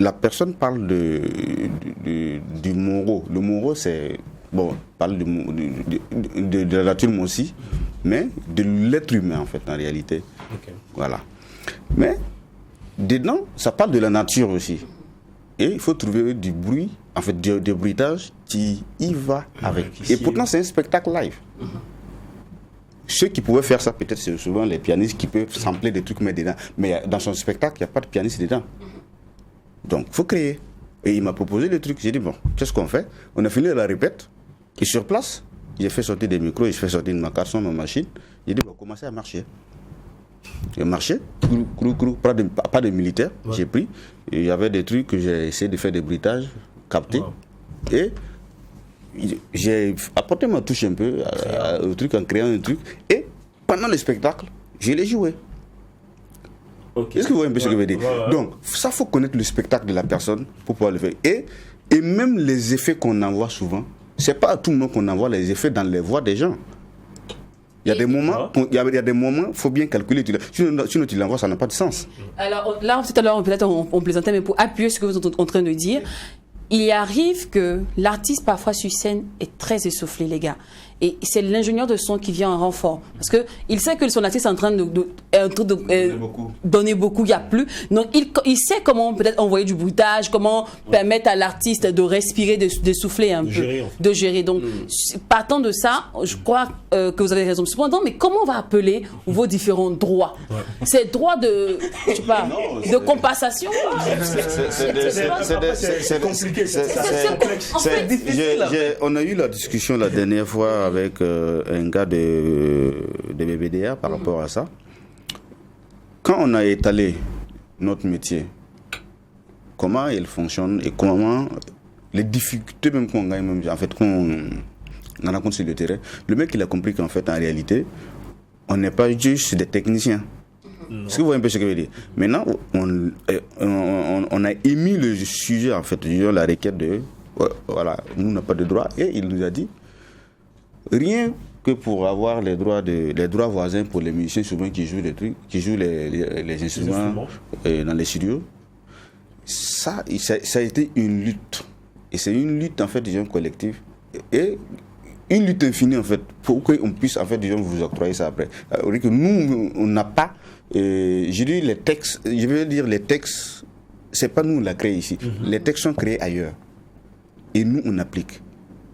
la personne parle du Moro. Le Moro, c'est. Bon, on parle de la nature aussi, mais de l'être humain en fait, en réalité. Okay. Voilà. Mais dedans, ça parle de la nature aussi. Et il faut trouver du bruit, en fait, du bruitage qui y va avec. Et pourtant, c'est un spectacle live. Ceux qui pouvaient faire ça, peut-être, c'est souvent les pianistes qui peuvent sampler des trucs, mettre dedans. Mais dans son spectacle, il n'y a pas de pianiste dedans. Donc, il faut créer. Et il m'a proposé le truc. J'ai dit, bon, qu'est-ce qu'on fait? On a fini la répète. Et sur place, j'ai fait sortir des micros, j'ai fait sortir ma carson, ma machine. J'ai dit, on va commencer à marcher. J'ai marché, pas de militaire, j'ai pris. Et il y avait des trucs que j'ai essayé de faire des bruitages, captés. Et j'ai apporté ma touche un peu au truc en créant un truc. Et pendant le spectacle, je l'ai joué. Okay. Est-ce que vous voyez un peu ce que je veux dire? Donc, ça, faut connaître le spectacle de la personne pour pouvoir le faire. Et même les effets qu'on envoie souvent, c'est pas à tout le monde qu'on envoie les effets dans les voix des gens. Il y a des moments, il faut bien calculer. Sinon tu l'envoies, ça n'a pas de sens. Alors là, tout à l'heure, peut-être on plaisantait, mais pour appuyer ce que vous êtes en train de dire, il arrive que l'artiste, parfois sur scène, est très essoufflé, les gars. Et c'est l'ingénieur de son qui vient en renfort. Parce qu'il sait que son artiste est en train de donner beaucoup, il n'y a plus. Donc il sait comment peut-être envoyer du bruitage, comment permettre à l'artiste de respirer, de souffler un peu. De gérer. Donc, partant de ça, je crois que vous avez raison. Cependant, mais comment on va appeler vos différents droits? C'est droit de, je sais pas, de compensation? C'est compliqué. C'est difficile. On a eu la discussion la dernière fois avec un gars de BBDA par rapport à ça. Quand on a étalé notre métier, comment il fonctionne et comment les difficultés même qu'on gagne, même, en fait, qu'on rencontre sur le terrain, le mec il a compris qu'en fait en réalité, on n'est pas juste des techniciens. Est-ce que vous voyez un peu ce que je veux dire? Maintenant, on a émis le sujet, en fait, la requête de voilà, nous n'avons pas de droit, et il nous a dit rien que pour avoir les droits voisins pour les musiciens souvent qui jouent les trucs, qui jouent les instruments dans les studios. Ça a été une lutte. Et c'est une lutte en fait disons collective et une lutte infinie en fait pour qu'on puisse en fait disons vous octroyer ça après. Que nous on n'a pas je dis les textes, je veux dire les textes, c'est pas nous on l'a créé ici. Les textes sont créés ailleurs et nous on applique.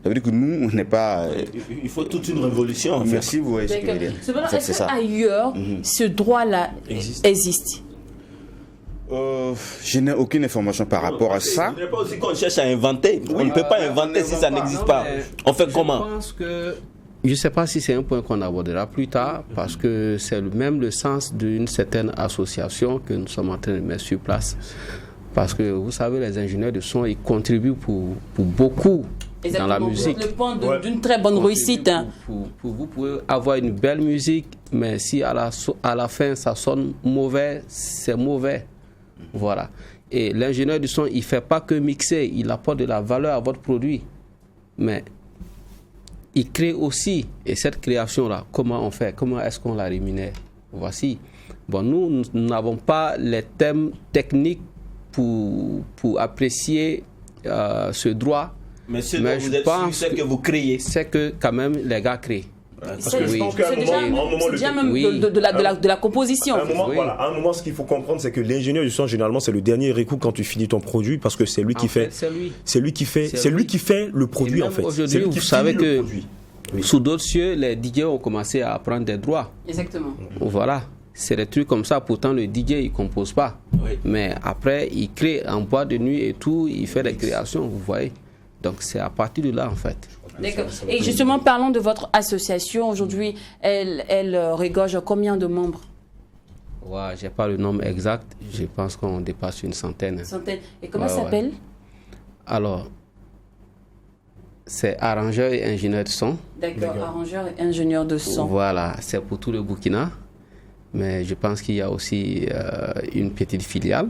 Ça veut dire que nous, on n'est pas. Il faut toute une révolution. En fait. Merci, vous voyez ce que je veux dire. Est-ce qu'ailleurs, ce droit-là existe? Je n'ai aucune information par rapport à ça. Il ne faut pas aussi qu'on cherche à inventer. On ne peut pas inventer si ça n'existe pas. On fait comment? Je ne sais pas si c'est un point qu'on abordera plus tard, parce que c'est même le sens d'une certaine association que nous sommes en train de mettre sur place. Parce que vous savez, les ingénieurs de son, ils contribuent pour beaucoup Exactement. dans la musique. Le point d'une très bonne réussite. Hein. Vous pouvez avoir une belle musique, mais si à la fin ça sonne mauvais, c'est mauvais. Voilà. Et l'ingénieur du son, il ne fait pas que mixer, il apporte de la valeur à votre produit. Mais il crée aussi, et cette création-là, comment on fait? Comment est-ce qu'on la rémunère? Voici. Bon, nous n'avons pas les thèmes techniques pour apprécier ce droit. Mais ce dont vous êtes sûr, c'est que vous créez. C'est que quand même les gars créent. Parce que je pense qu'à C'est déjà même de la composition. À un moment, ce qu'il faut comprendre, c'est que l'ingénieur du son, généralement, c'est le dernier écoute quand tu finis ton produit, parce que c'est lui qui fait. C'est lui qui fait le produit, en fait. Aujourd'hui, vous savez que sous d'autres cieux, les DJ ont commencé à prendre des droits. Exactement. Voilà. C'est des trucs comme ça. Pourtant, le DJ, il ne compose pas. Oui. Mais après, il crée en boîte de nuit et tout. Il fait des créations, vous voyez. Donc, c'est à partir de là, en fait. D'accord. Et justement, parlons de votre association. Aujourd'hui, elle regorge combien de membres? Ouais, je n'ai pas le nombre exact. Je pense qu'on dépasse une centaine. Et comment ça s'appelle? Alors, c'est arrangeur et ingénieur de son. D'accord, arrangeur et ingénieur de son. Voilà, c'est pour tout le Burkina. Mais je pense qu'il y a aussi une petite filiale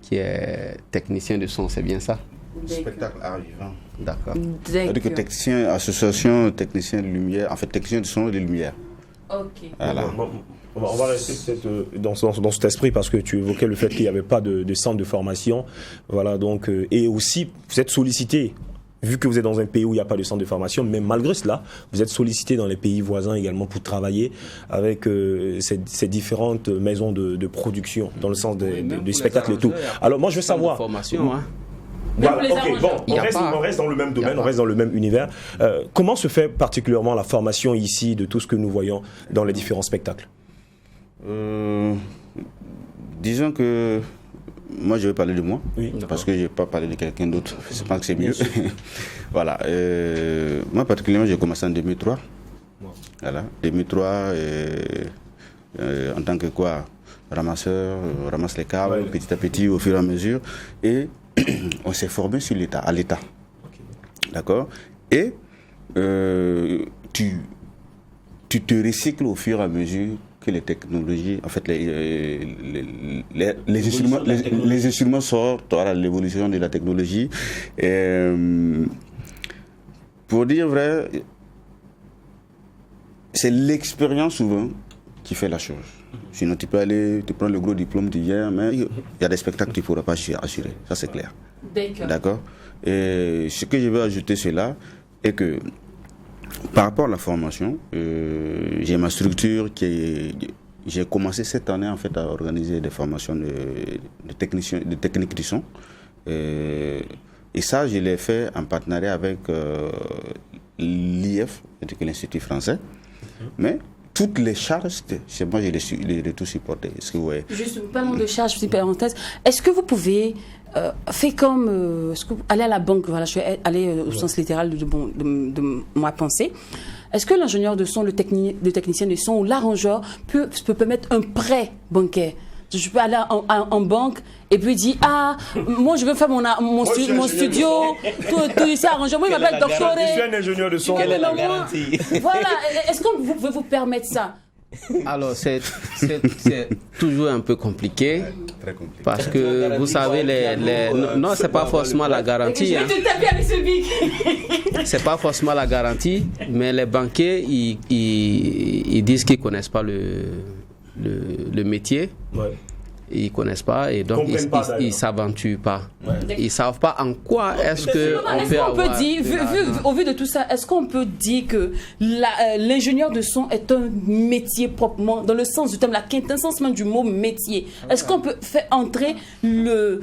qui est technicien de son, c'est bien ça? Spectacle art vivant. D'accord. C'est-à-dire que technicien, association, technicien de lumière, en fait technicien de son et de lumière. Ok. Voilà. On va rester dans cet esprit parce que tu évoquais le fait qu'il n'y avait pas de centre de formation. Voilà, donc, et aussi, vous êtes sollicité. Vu que vous êtes dans un pays où il n'y a pas de centre de formation, mais malgré cela, vous êtes sollicité dans les pays voisins également pour travailler avec ces différentes maisons de production, dans le sens du spectacle et tout. Alors moi, je veux savoir... Formation, hein. Voilà, ok, bon, on reste dans le même domaine, on reste dans le même univers. Comment se fait particulièrement la formation ici de tout ce que nous voyons dans les différents spectacles? Disons que... Moi, je vais parler de moi, oui, parce que je ne vais pas parler de quelqu'un d'autre. Je pense que c'est mieux. Voilà. Moi, particulièrement, j'ai commencé en 2003. Voilà. 2003, en tant que quoi, ramasseur, ramasse les câbles, petit à petit, au fur et à mesure. Et on s'est formé à l'État. Okay. D'accord? Et tu te recycles au fur et à mesure que les technologies, en fait, les instruments sortent, voilà, l'évolution de la technologie. Pour dire vrai, c'est l'expérience souvent qui fait la chose. Sinon, tu peux aller, tu prends le gros diplôme, tu viens, mais il y a des spectacles que tu ne pourras pas assurer. Ça, c'est clair. D'accord. Et ce que je veux ajouter, c'est là, est que par rapport à la formation, j'ai ma structure j'ai commencé cette année en fait à organiser des formations de technique du son. Et ça, je l'ai fait en partenariat avec l'IF, l'Institut français. Mais toutes les charges, c'est moi je les tout supporté. Est-ce que vous voyez? Juste parlons de charges, petite parenthèse. Est-ce que vous pouvez faire comme aller à la banque? Voilà, je vais aller au sens littéral de ma pensée. Est-ce que l'ingénieur de son, le technicien de son ou l'arrangeur peut permettre un prêt bancaire? Je peux aller en banque et puis dire moi je veux faire mon studio, tout ça arrangé. Moi, il m'appelle doctoré. Je suis un ingénieur de son. Quelle est la garantie? Voilà. Est-ce qu'on peut vous permettre ça? Alors, c'est toujours un peu compliqué. Très compliqué. Parce que vous savez, non, c'est pas forcément la garantie. Je vais te taper avec ce bic. C'est pas forcément la garantie, mais les banquiers, ils disent qu'ils connaissent pas le métier. Ouais. Ils connaissent pas et donc ils s'aventurent pas. Ouais. Ils savent pas en quoi est-ce qu'on peut dire, au vu de tout ça, est-ce qu'on peut dire que l'ingénieur de son est un métier proprement, dans le sens du terme, la quintessence même du mot métier? Est-ce qu'on peut faire entrer le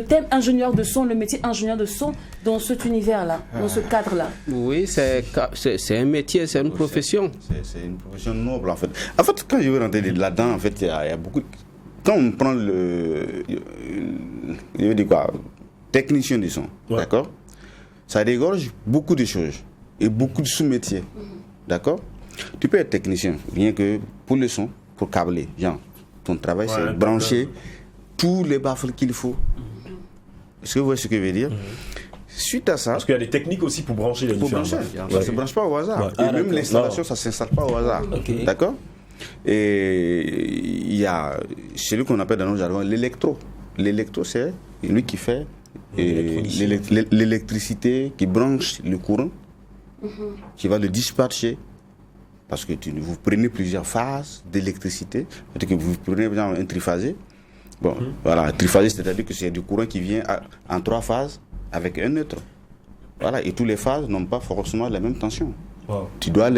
thème ingénieur de son, le métier ingénieur de son dans cet univers-là, dans ce cadre-là? Oui, c'est un métier, c'est une profession. C'est une profession noble en fait. En fait, quand je veux rentrer là-dedans, en fait, il y a beaucoup de... Quand on prend je veux dire quoi, technicien du son, d'accord, ça dégorge beaucoup de choses et beaucoup de sous-métiers, d'accord. Tu peux être technicien, rien que pour le son, pour câbler, genre, ton travail c'est brancher tous les baffles qu'il faut. Est-ce que vous voyez ce que je veux dire? Suite à ça, Parce qu'il y a des techniques aussi pour brancher les il faut différents. brancher. Ça ne se branche pas au hasard. Ouais. Et Ah, même d'accord. l'installation, Non. ça ne s'installe pas au hasard. Ok. D'accord. Et il y a celui qu'on appelle dans nos jargon l'électro. L'électro, c'est lui qui fait l'électricité, qui branche le courant, qui va le dispatcher. Parce que vous prenez plusieurs phases d'électricité. C'est-à-dire que vous prenez par exemple un triphasé. Bon, voilà, un triphasé, c'est-à-dire que c'est du courant qui vient en 3 phases avec un neutre. Voilà, et toutes les phases n'ont pas forcément la même tension. Wow. Tu dois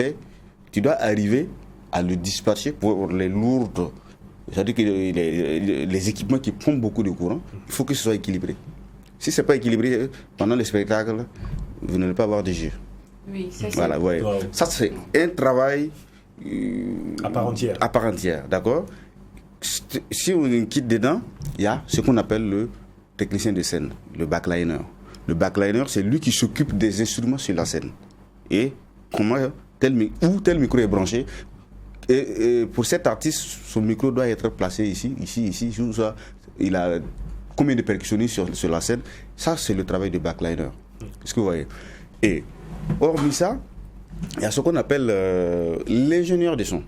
arriver à le dispatcher pour les lourdes. C'est-à-dire que les équipements qui prennent beaucoup de courant, il faut que ce soit équilibré. Si ce n'est pas équilibré, pendant le spectacle, vous n'allez pas avoir de jeu. Oui, c'est ça. Voilà, ouais. Wow. Ça, c'est un travail À part entière. à part entière, d'accord. Si on quitte dedans, il y a ce qu'on appelle le technicien de scène, le backliner. Le backliner, c'est lui qui s'occupe des instruments sur la scène. Et comment où tel micro est branché. Et pour cet artiste, son micro doit être placé ici, ça. Il a combien de percussionnistes sur la scène. Ça, c'est le travail de backliner. Est-ce que vous voyez? Et hormis ça, il y a ce qu'on appelle l'ingénieur de son.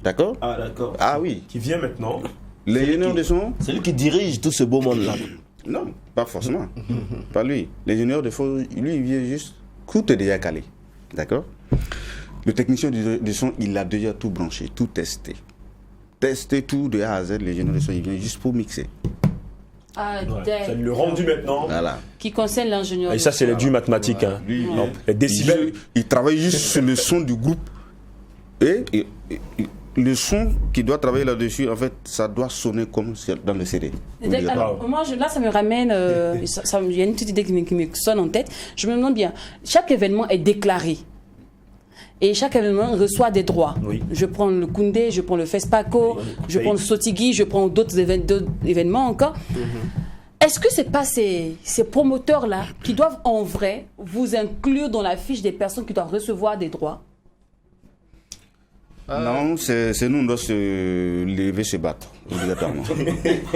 D'accord? Ah, d'accord. Ah oui. Qui vient maintenant. L'ingénieur de son? C'est lui qui dirige tout ce beau monde-là. Non, pas forcément. Pas lui. L'ingénieur de son, lui, il vient juste. Tout est déjà calé. D'accord? Le technicien de son, il a déjà tout branché, tout testé. Testé tout de A à Z. L'ingénieur de son, il vient juste pour mixer. Ah, Ouais. d'accord. C'est le rendu maintenant. Voilà. Qui concerne l'ingénieur. Et ça, c'est les durs mathématiques. Hein. Lui, Non, les décibels. il travaille juste sur le son du groupe. Et le son qui doit travailler là-dessus, en fait, ça doit sonner comme dans le CD. Alors, moi, là, ça me ramène. Il y a une petite idée qui me sonne en tête. Je me demande bien, chaque événement est déclaré. Et chaque événement reçoit des droits. Oui. Je prends le Koundé, je prends le FESPACO, je prends le Sotigui, je prends d'autres événements encore. Est-ce que ce n'est pas ces promoteurs-là qui doivent en vrai vous inclure dans la fiche des personnes qui doivent recevoir des droits? Non, c'est nous, on doit se lever, se battre, obligatoirement.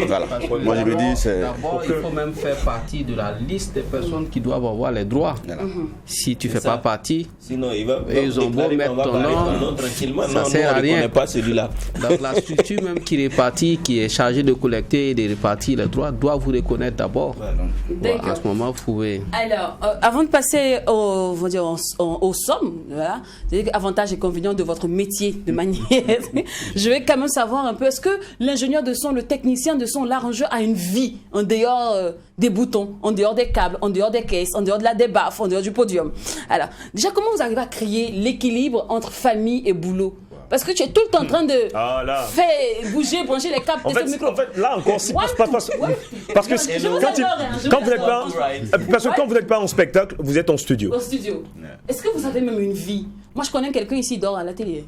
Voilà. Moi, je me dis, c'est. D'abord, il faut même faire partie de la liste des personnes qui doivent avoir les droits. Voilà. Si tu ne fais ça. pas partie, Sinon, ils vont Ils ont beau déclarer mettre qu'on va ton parler nom, ton nom tranquillement. ça Non, sert nous, à on ne rien. connaît pas celui-là. donc la structure même qui répartit, qui est chargée de collecter et de répartir les droits, doit vous reconnaître d'abord. D'accord. En ce moment, vous pouvez. Alors, avant de passer aux sommes, voilà, c'est-à-dire avantages et inconvénients de votre métier de manière, je vais quand même savoir un peu, est-ce que l'ingénieur de son, le technicien de son, l'arrangeur a une vie en dehors des boutons, en dehors des câbles, en dehors des caisses, en dehors de des baffes, en dehors du podium? Alors, déjà, comment vous arrivez à créer l'équilibre entre famille et boulot? Parce que tu es tout le temps en train de faire bouger, brancher les câbles, En tes micros. fait, là encore, parce que Je vous quand adore, hein, je quand vous vous n'êtes pas, adore. parce que quand vous n'êtes pas en spectacle, vous êtes en studio. Au studio. Est-ce que vous avez même une vie? Moi, je connais quelqu'un ici qui dort à la télé.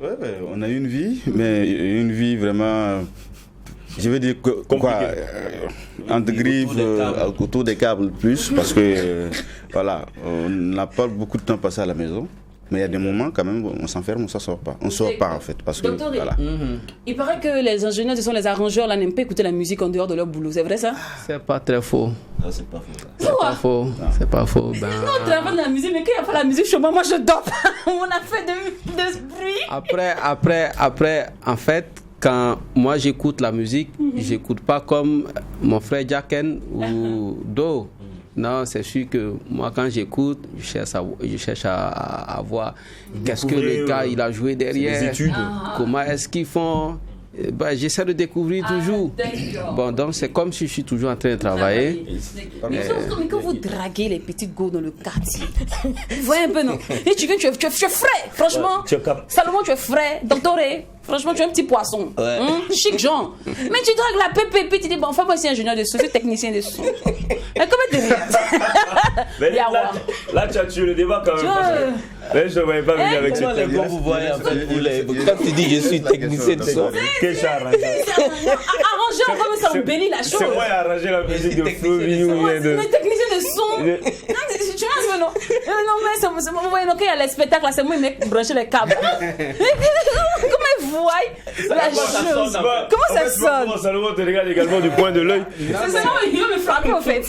Ouais, on a une vie, mais une vie vraiment. Je veux dire que entre griffes, autour des câbles plus, parce que voilà, on n'a pas beaucoup de temps passé à la maison. Mais il y a des moments quand même, on s'enferme, on ne sort pas. On ne sort pas en fait. Parce que, Docteur, voilà. il paraît que les ingénieurs, ce sont les arrangeurs, là, n'aiment pas écouter la musique en dehors de leur boulot. C'est vrai ça? C'est pas très faux. Non, c'est pas faux. C'est pas faux. C'est pas faux. Ben, Non, on travaille de la musique, mais quand il n'y a pas la musique chez moi, moi je dors pas. On a fait de bruit. Après, en fait, quand moi j'écoute la musique, j'écoute pas comme mon frère Jacken ou Do. Non, c'est sûr que moi quand j'écoute, je cherche à voir qu'est-ce que le gars il a joué derrière, des études. comment est-ce qu'ils font. Ben, j'essaie de découvrir toujours. D'accord. Bon, donc c'est comme si je suis toujours en train de travailler. Mais quand vous draguez les petites go dans le quartier, vous voyez un peu, non? Et tu viens, tu es frais, franchement. Ouais, tu es cap. Salomon, tu es frais. Doctoré, franchement, tu es un petit poisson. Ouais. Chic, genre. Mais tu dragues la pépé, puis tu dis, bon, enfin, moi, c'est ingénieur de son, c'est technicien de son. Mais comment tu Mais là, tu as tué le débat quand même. Mais je ne voyais pas venir avec ce Comment les thème. gars vous voyez en fait quand tu dis je suis technicien de son. Quel chat arrangé. Arrangeur, comme ça embellit la chose. C'est moi qui ai arrangé la musique de Flo Vignou. Mais technicien de son. Tu vois, non, mais vous voyez, donc il y a les spectacles, là, c'est moi qui mets brancher les câbles. Comment ils voient la chose? Comment ça sonne? Comment Salomon te regarde également du point de l'œil? C'est seulement il veut me frapper, en fait.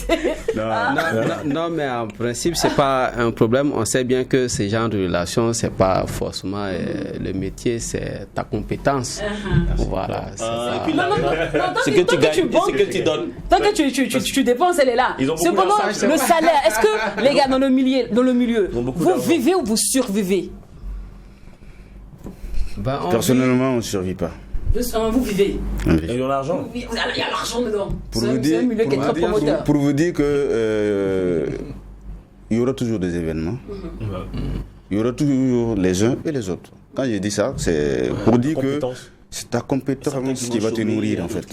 Non, mais en principe, c'est pas un problème. On sait bien que ce genre de relation, c'est pas forcément le métier, c'est ta compétence. Voilà. Ce que tu gagnes, ce que tu donnes. Tant que tu dépenses, elle est là. Cependant, le salaire, est-ce que les gars dans le milieu, vous vivez ou vous survivez? Personnellement, on ne survit pas. Vous vivez. Ils ont l'argent. Il y a l'argent dedans. Pour C'est vous dire, un milieu qui est très promoteur. pour vous dire que il y aura toujours des événements. Il y aura toujours les uns et les autres. Quand je dis ça, c'est pour dire que c'est ta compétence qui va te nourrir en fait.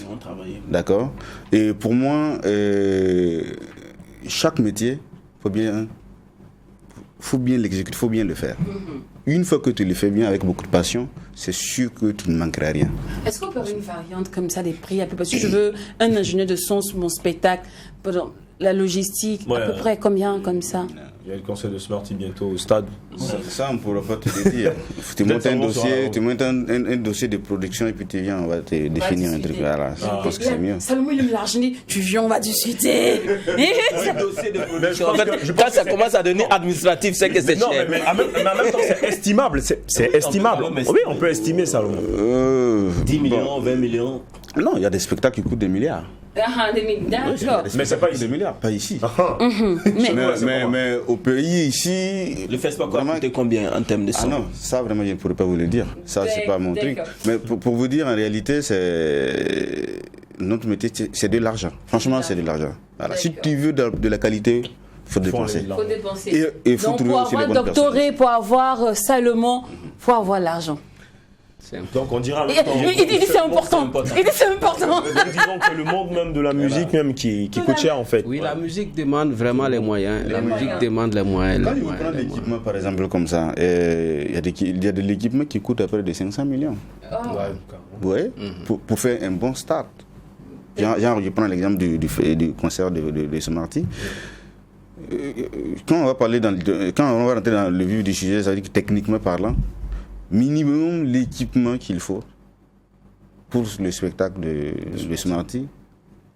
D'accord. Et pour moi, chaque métier, faut bien l'exécuter, faut bien le faire. Une fois que tu le fais bien avec beaucoup de passion, c'est sûr que tu ne manqueras rien. Est-ce qu'on peut avoir une variante comme ça des prix à peu près? Parce que je veux un ingénieur de son sur mon spectacle, pardon, la logistique, à peu près combien comme ça? Il y a le concert de Smarty bientôt au stade. Ça, on ne pourra pas te le dire. Tu montes un dossier de production et puis tu viens, on va te définir un truc. Voilà, je pense que c'est mieux. Salomon, il me l'a dit, tu viens, on va discuter. Dossier de production. En fait, quand ça commence à devenir administratif, c'est que c'est Non, cher. mais en même temps, c'est estimable. C'est estimable. Oui, on peut estimer ça. 10 millions, 20 millions. Non, il y a des spectacles qui coûtent des milliards. D'accord. Mais c'est pas ici. Des milliards, pas ici. Mais Mais au pays ici. Le festival va coûter combien en termes de Ah son? non, ça vraiment je ne pourrais pas vous le dire. Ça c'est pas mon truc. D'accord. Mais pour vous dire en réalité, c'est notre métier, c'est de l'argent. Franchement, c'est de l'argent. Voilà. Si tu veux de la qualité, faut dépenser. faut dépenser. Et faut Donc trouver pour aussi les avoir bonnes doctoré, personnes. pour avoir Salomon, faut avoir l'argent. Donc on dira. Il dit c'est important. Il dit c'est important. Disons que le monde même de la musique même qui coûte cher en fait. Oui, la musique demande vraiment les moyens. La musique demande les moyens. Quand vous prenez l'équipement par exemple comme ça, il y a de l'équipement qui coûte à peu près de 500 millions. Ouais, pour faire un bon start. Genre, je prends l'exemple du concert de Smarty. Quand on va rentrer dans le vif du sujet, ça veut dire que techniquement parlant, minimum l'équipement qu'il faut pour le spectacle de Smarty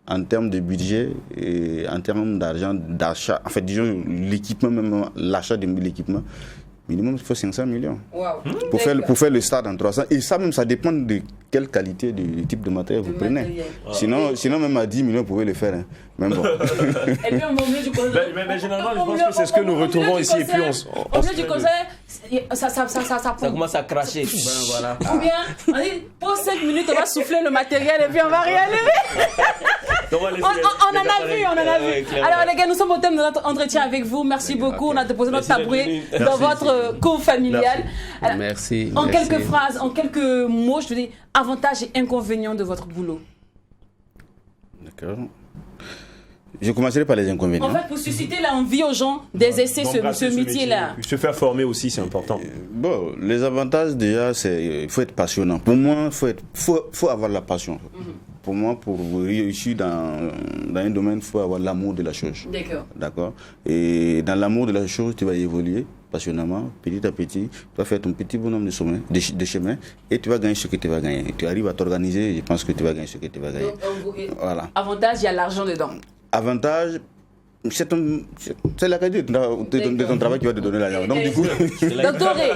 en termes de budget et en termes d'argent d'achat, en fait disons l'équipement, même l'achat de l'équipement, minimum il faut 500 millions pour faire le stade en 300, et ça même ça dépend de quelle qualité du type de matériel vous prenez. Sinon même à 10 millions vous pouvez le faire, hein. Même bon. Et puis au milieu du concert, Mais généralement je pense que c'est ce que nous retrouvons ici et puis au milieu du concert, ça commence à cracher. Voilà. Ou bien, on dit, pour 5 minutes, on va souffler le matériel et puis on va rien lever. On en a vu. Alors les gars, nous sommes au thème de notre entretien avec vous. Merci beaucoup. On a déposé notre tabouret dans votre cour familiale. Alors, Merci. En quelques phrases, en quelques mots, je te dis avantages et inconvénients de votre boulot. D'accord. Je commencerai par les inconvénients. En fait, pour susciter l'envie aux gens d'exercer ce métier-là. Se faire former aussi, c'est important. Bon, les avantages déjà, c'est il faut être passionnant. Pour moi, faut avoir la passion. Pour moi, pour réussir dans un domaine, il faut avoir l'amour de la chose. D'accord. Et dans l'amour de la chose, tu vas évoluer passionnément, petit à petit. Tu vas faire ton petit bonhomme de chemin et tu vas gagner ce que tu vas gagner. Tu arrives à t'organiser, je pense que tu vas gagner ce que tu vas gagner. Donc, voilà. Avantage, il y a l'argent dedans. Avantage, c'est la qualité de ton travail qui va te donner l'argent. Donc, du coup. Doctoré,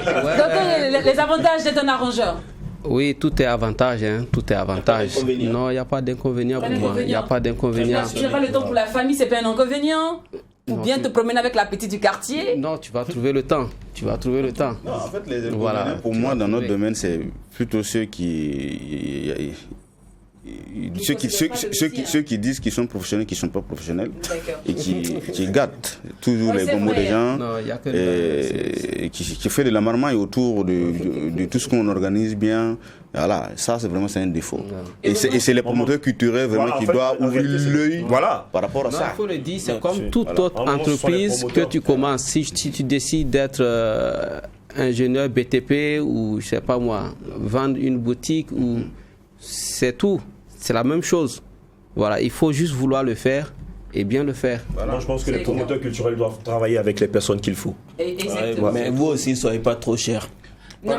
les avantages d'être un arrangeur. Oui, tout est avantage, hein. Tout est avantage. Non, il n'y a pas d'inconvénient pour moi. Il n'y a pas d'inconvénient. Tu n'as pas le temps pour la famille, c'est pas un inconvénient. Ou bien te promener avec la petite du quartier. Non, tu vas trouver le temps. Non, en fait, les inconvénients, pour moi, dans notre domaine, c'est plutôt ceux qui disent qu'ils sont professionnels, qui ne sont pas professionnels, et qui gâtent toujours les bons mots des gens, et qui fait de la marmaille autour de tout ce qu'on organise bien. Voilà, ça c'est un défaut. Et c'est les promoteurs culturels vraiment qui doivent ouvrir l'œil par rapport à ça. Il faut le dire, c'est comme toute autre entreprise que tu commences. Si tu décides d'être ingénieur BTP ou je sais pas moi, vendre une boutique, ou c'est tout. C'est la même chose. Voilà, il faut juste vouloir le faire et bien le faire. Moi, je pense que les promoteurs culturels doivent travailler avec les personnes qu'il faut. Exactement. Mais vous aussi, soyez pas trop cher. Non,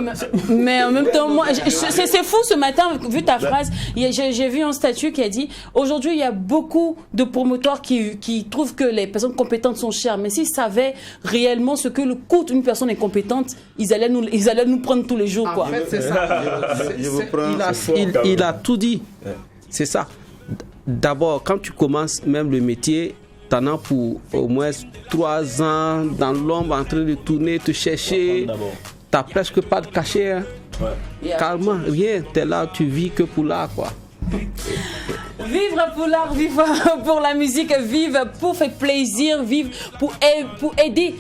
mais en même temps, moi, c'est fou ce matin, vu ta phrase. J'ai vu un statut qui a dit aujourd'hui, il y a beaucoup de promoteurs qui trouvent que les personnes compétentes sont chères. Mais s'ils savaient réellement ce que le coûte une personne incompétente, ils allaient nous prendre tous les jours. Quoi. En fait, c'est ça. Il a tout dit. C'est ça. D'abord, quand tu commences même le métier, t'en as pour au moins 3 ans dans l'ombre en train de tourner, te chercher. T'as presque pas de cachet. Hein. Ouais. Calmement, rien. T'es là, tu vis que pour là, quoi. Vivre pour l'art, vivre pour la musique, vivre pour faire plaisir, vivre pour aider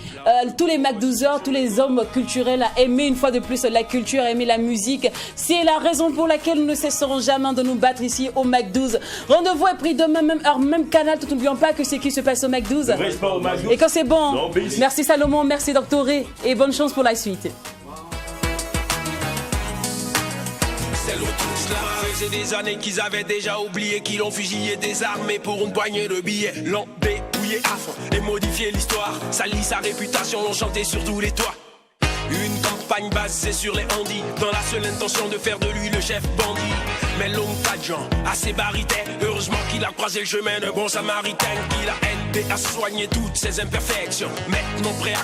tous les MAC12ers, tous les hommes culturels à aimer une fois de plus la culture, à aimer la musique. C'est la raison pour laquelle nous ne cesserons jamais de nous battre ici au MAC12. Rendez-vous est pris demain, même heure, même canal. Tout n'oublions pas que c'est qui se passe au MAC12. Et quand c'est bon, merci Salomon, merci Doctoré et bonne chance pour la suite. C'est des années qu'ils avaient déjà oublié, qu'ils ont fusillé des armées pour une poignée de billets. L'ont dépouillé à fond et modifié l'histoire. Sali sa réputation, l'ont chanté sur tous les toits. Une campagne basée sur les handis, dans la seule intention de faire de lui le chef bandit. Mais l'homme pas de gens, assez barité. Heureusement qu'il a croisé le chemin d'un bon samaritain, qu'il a aidé à soigner toutes ses imperfections. Maintenant prêt à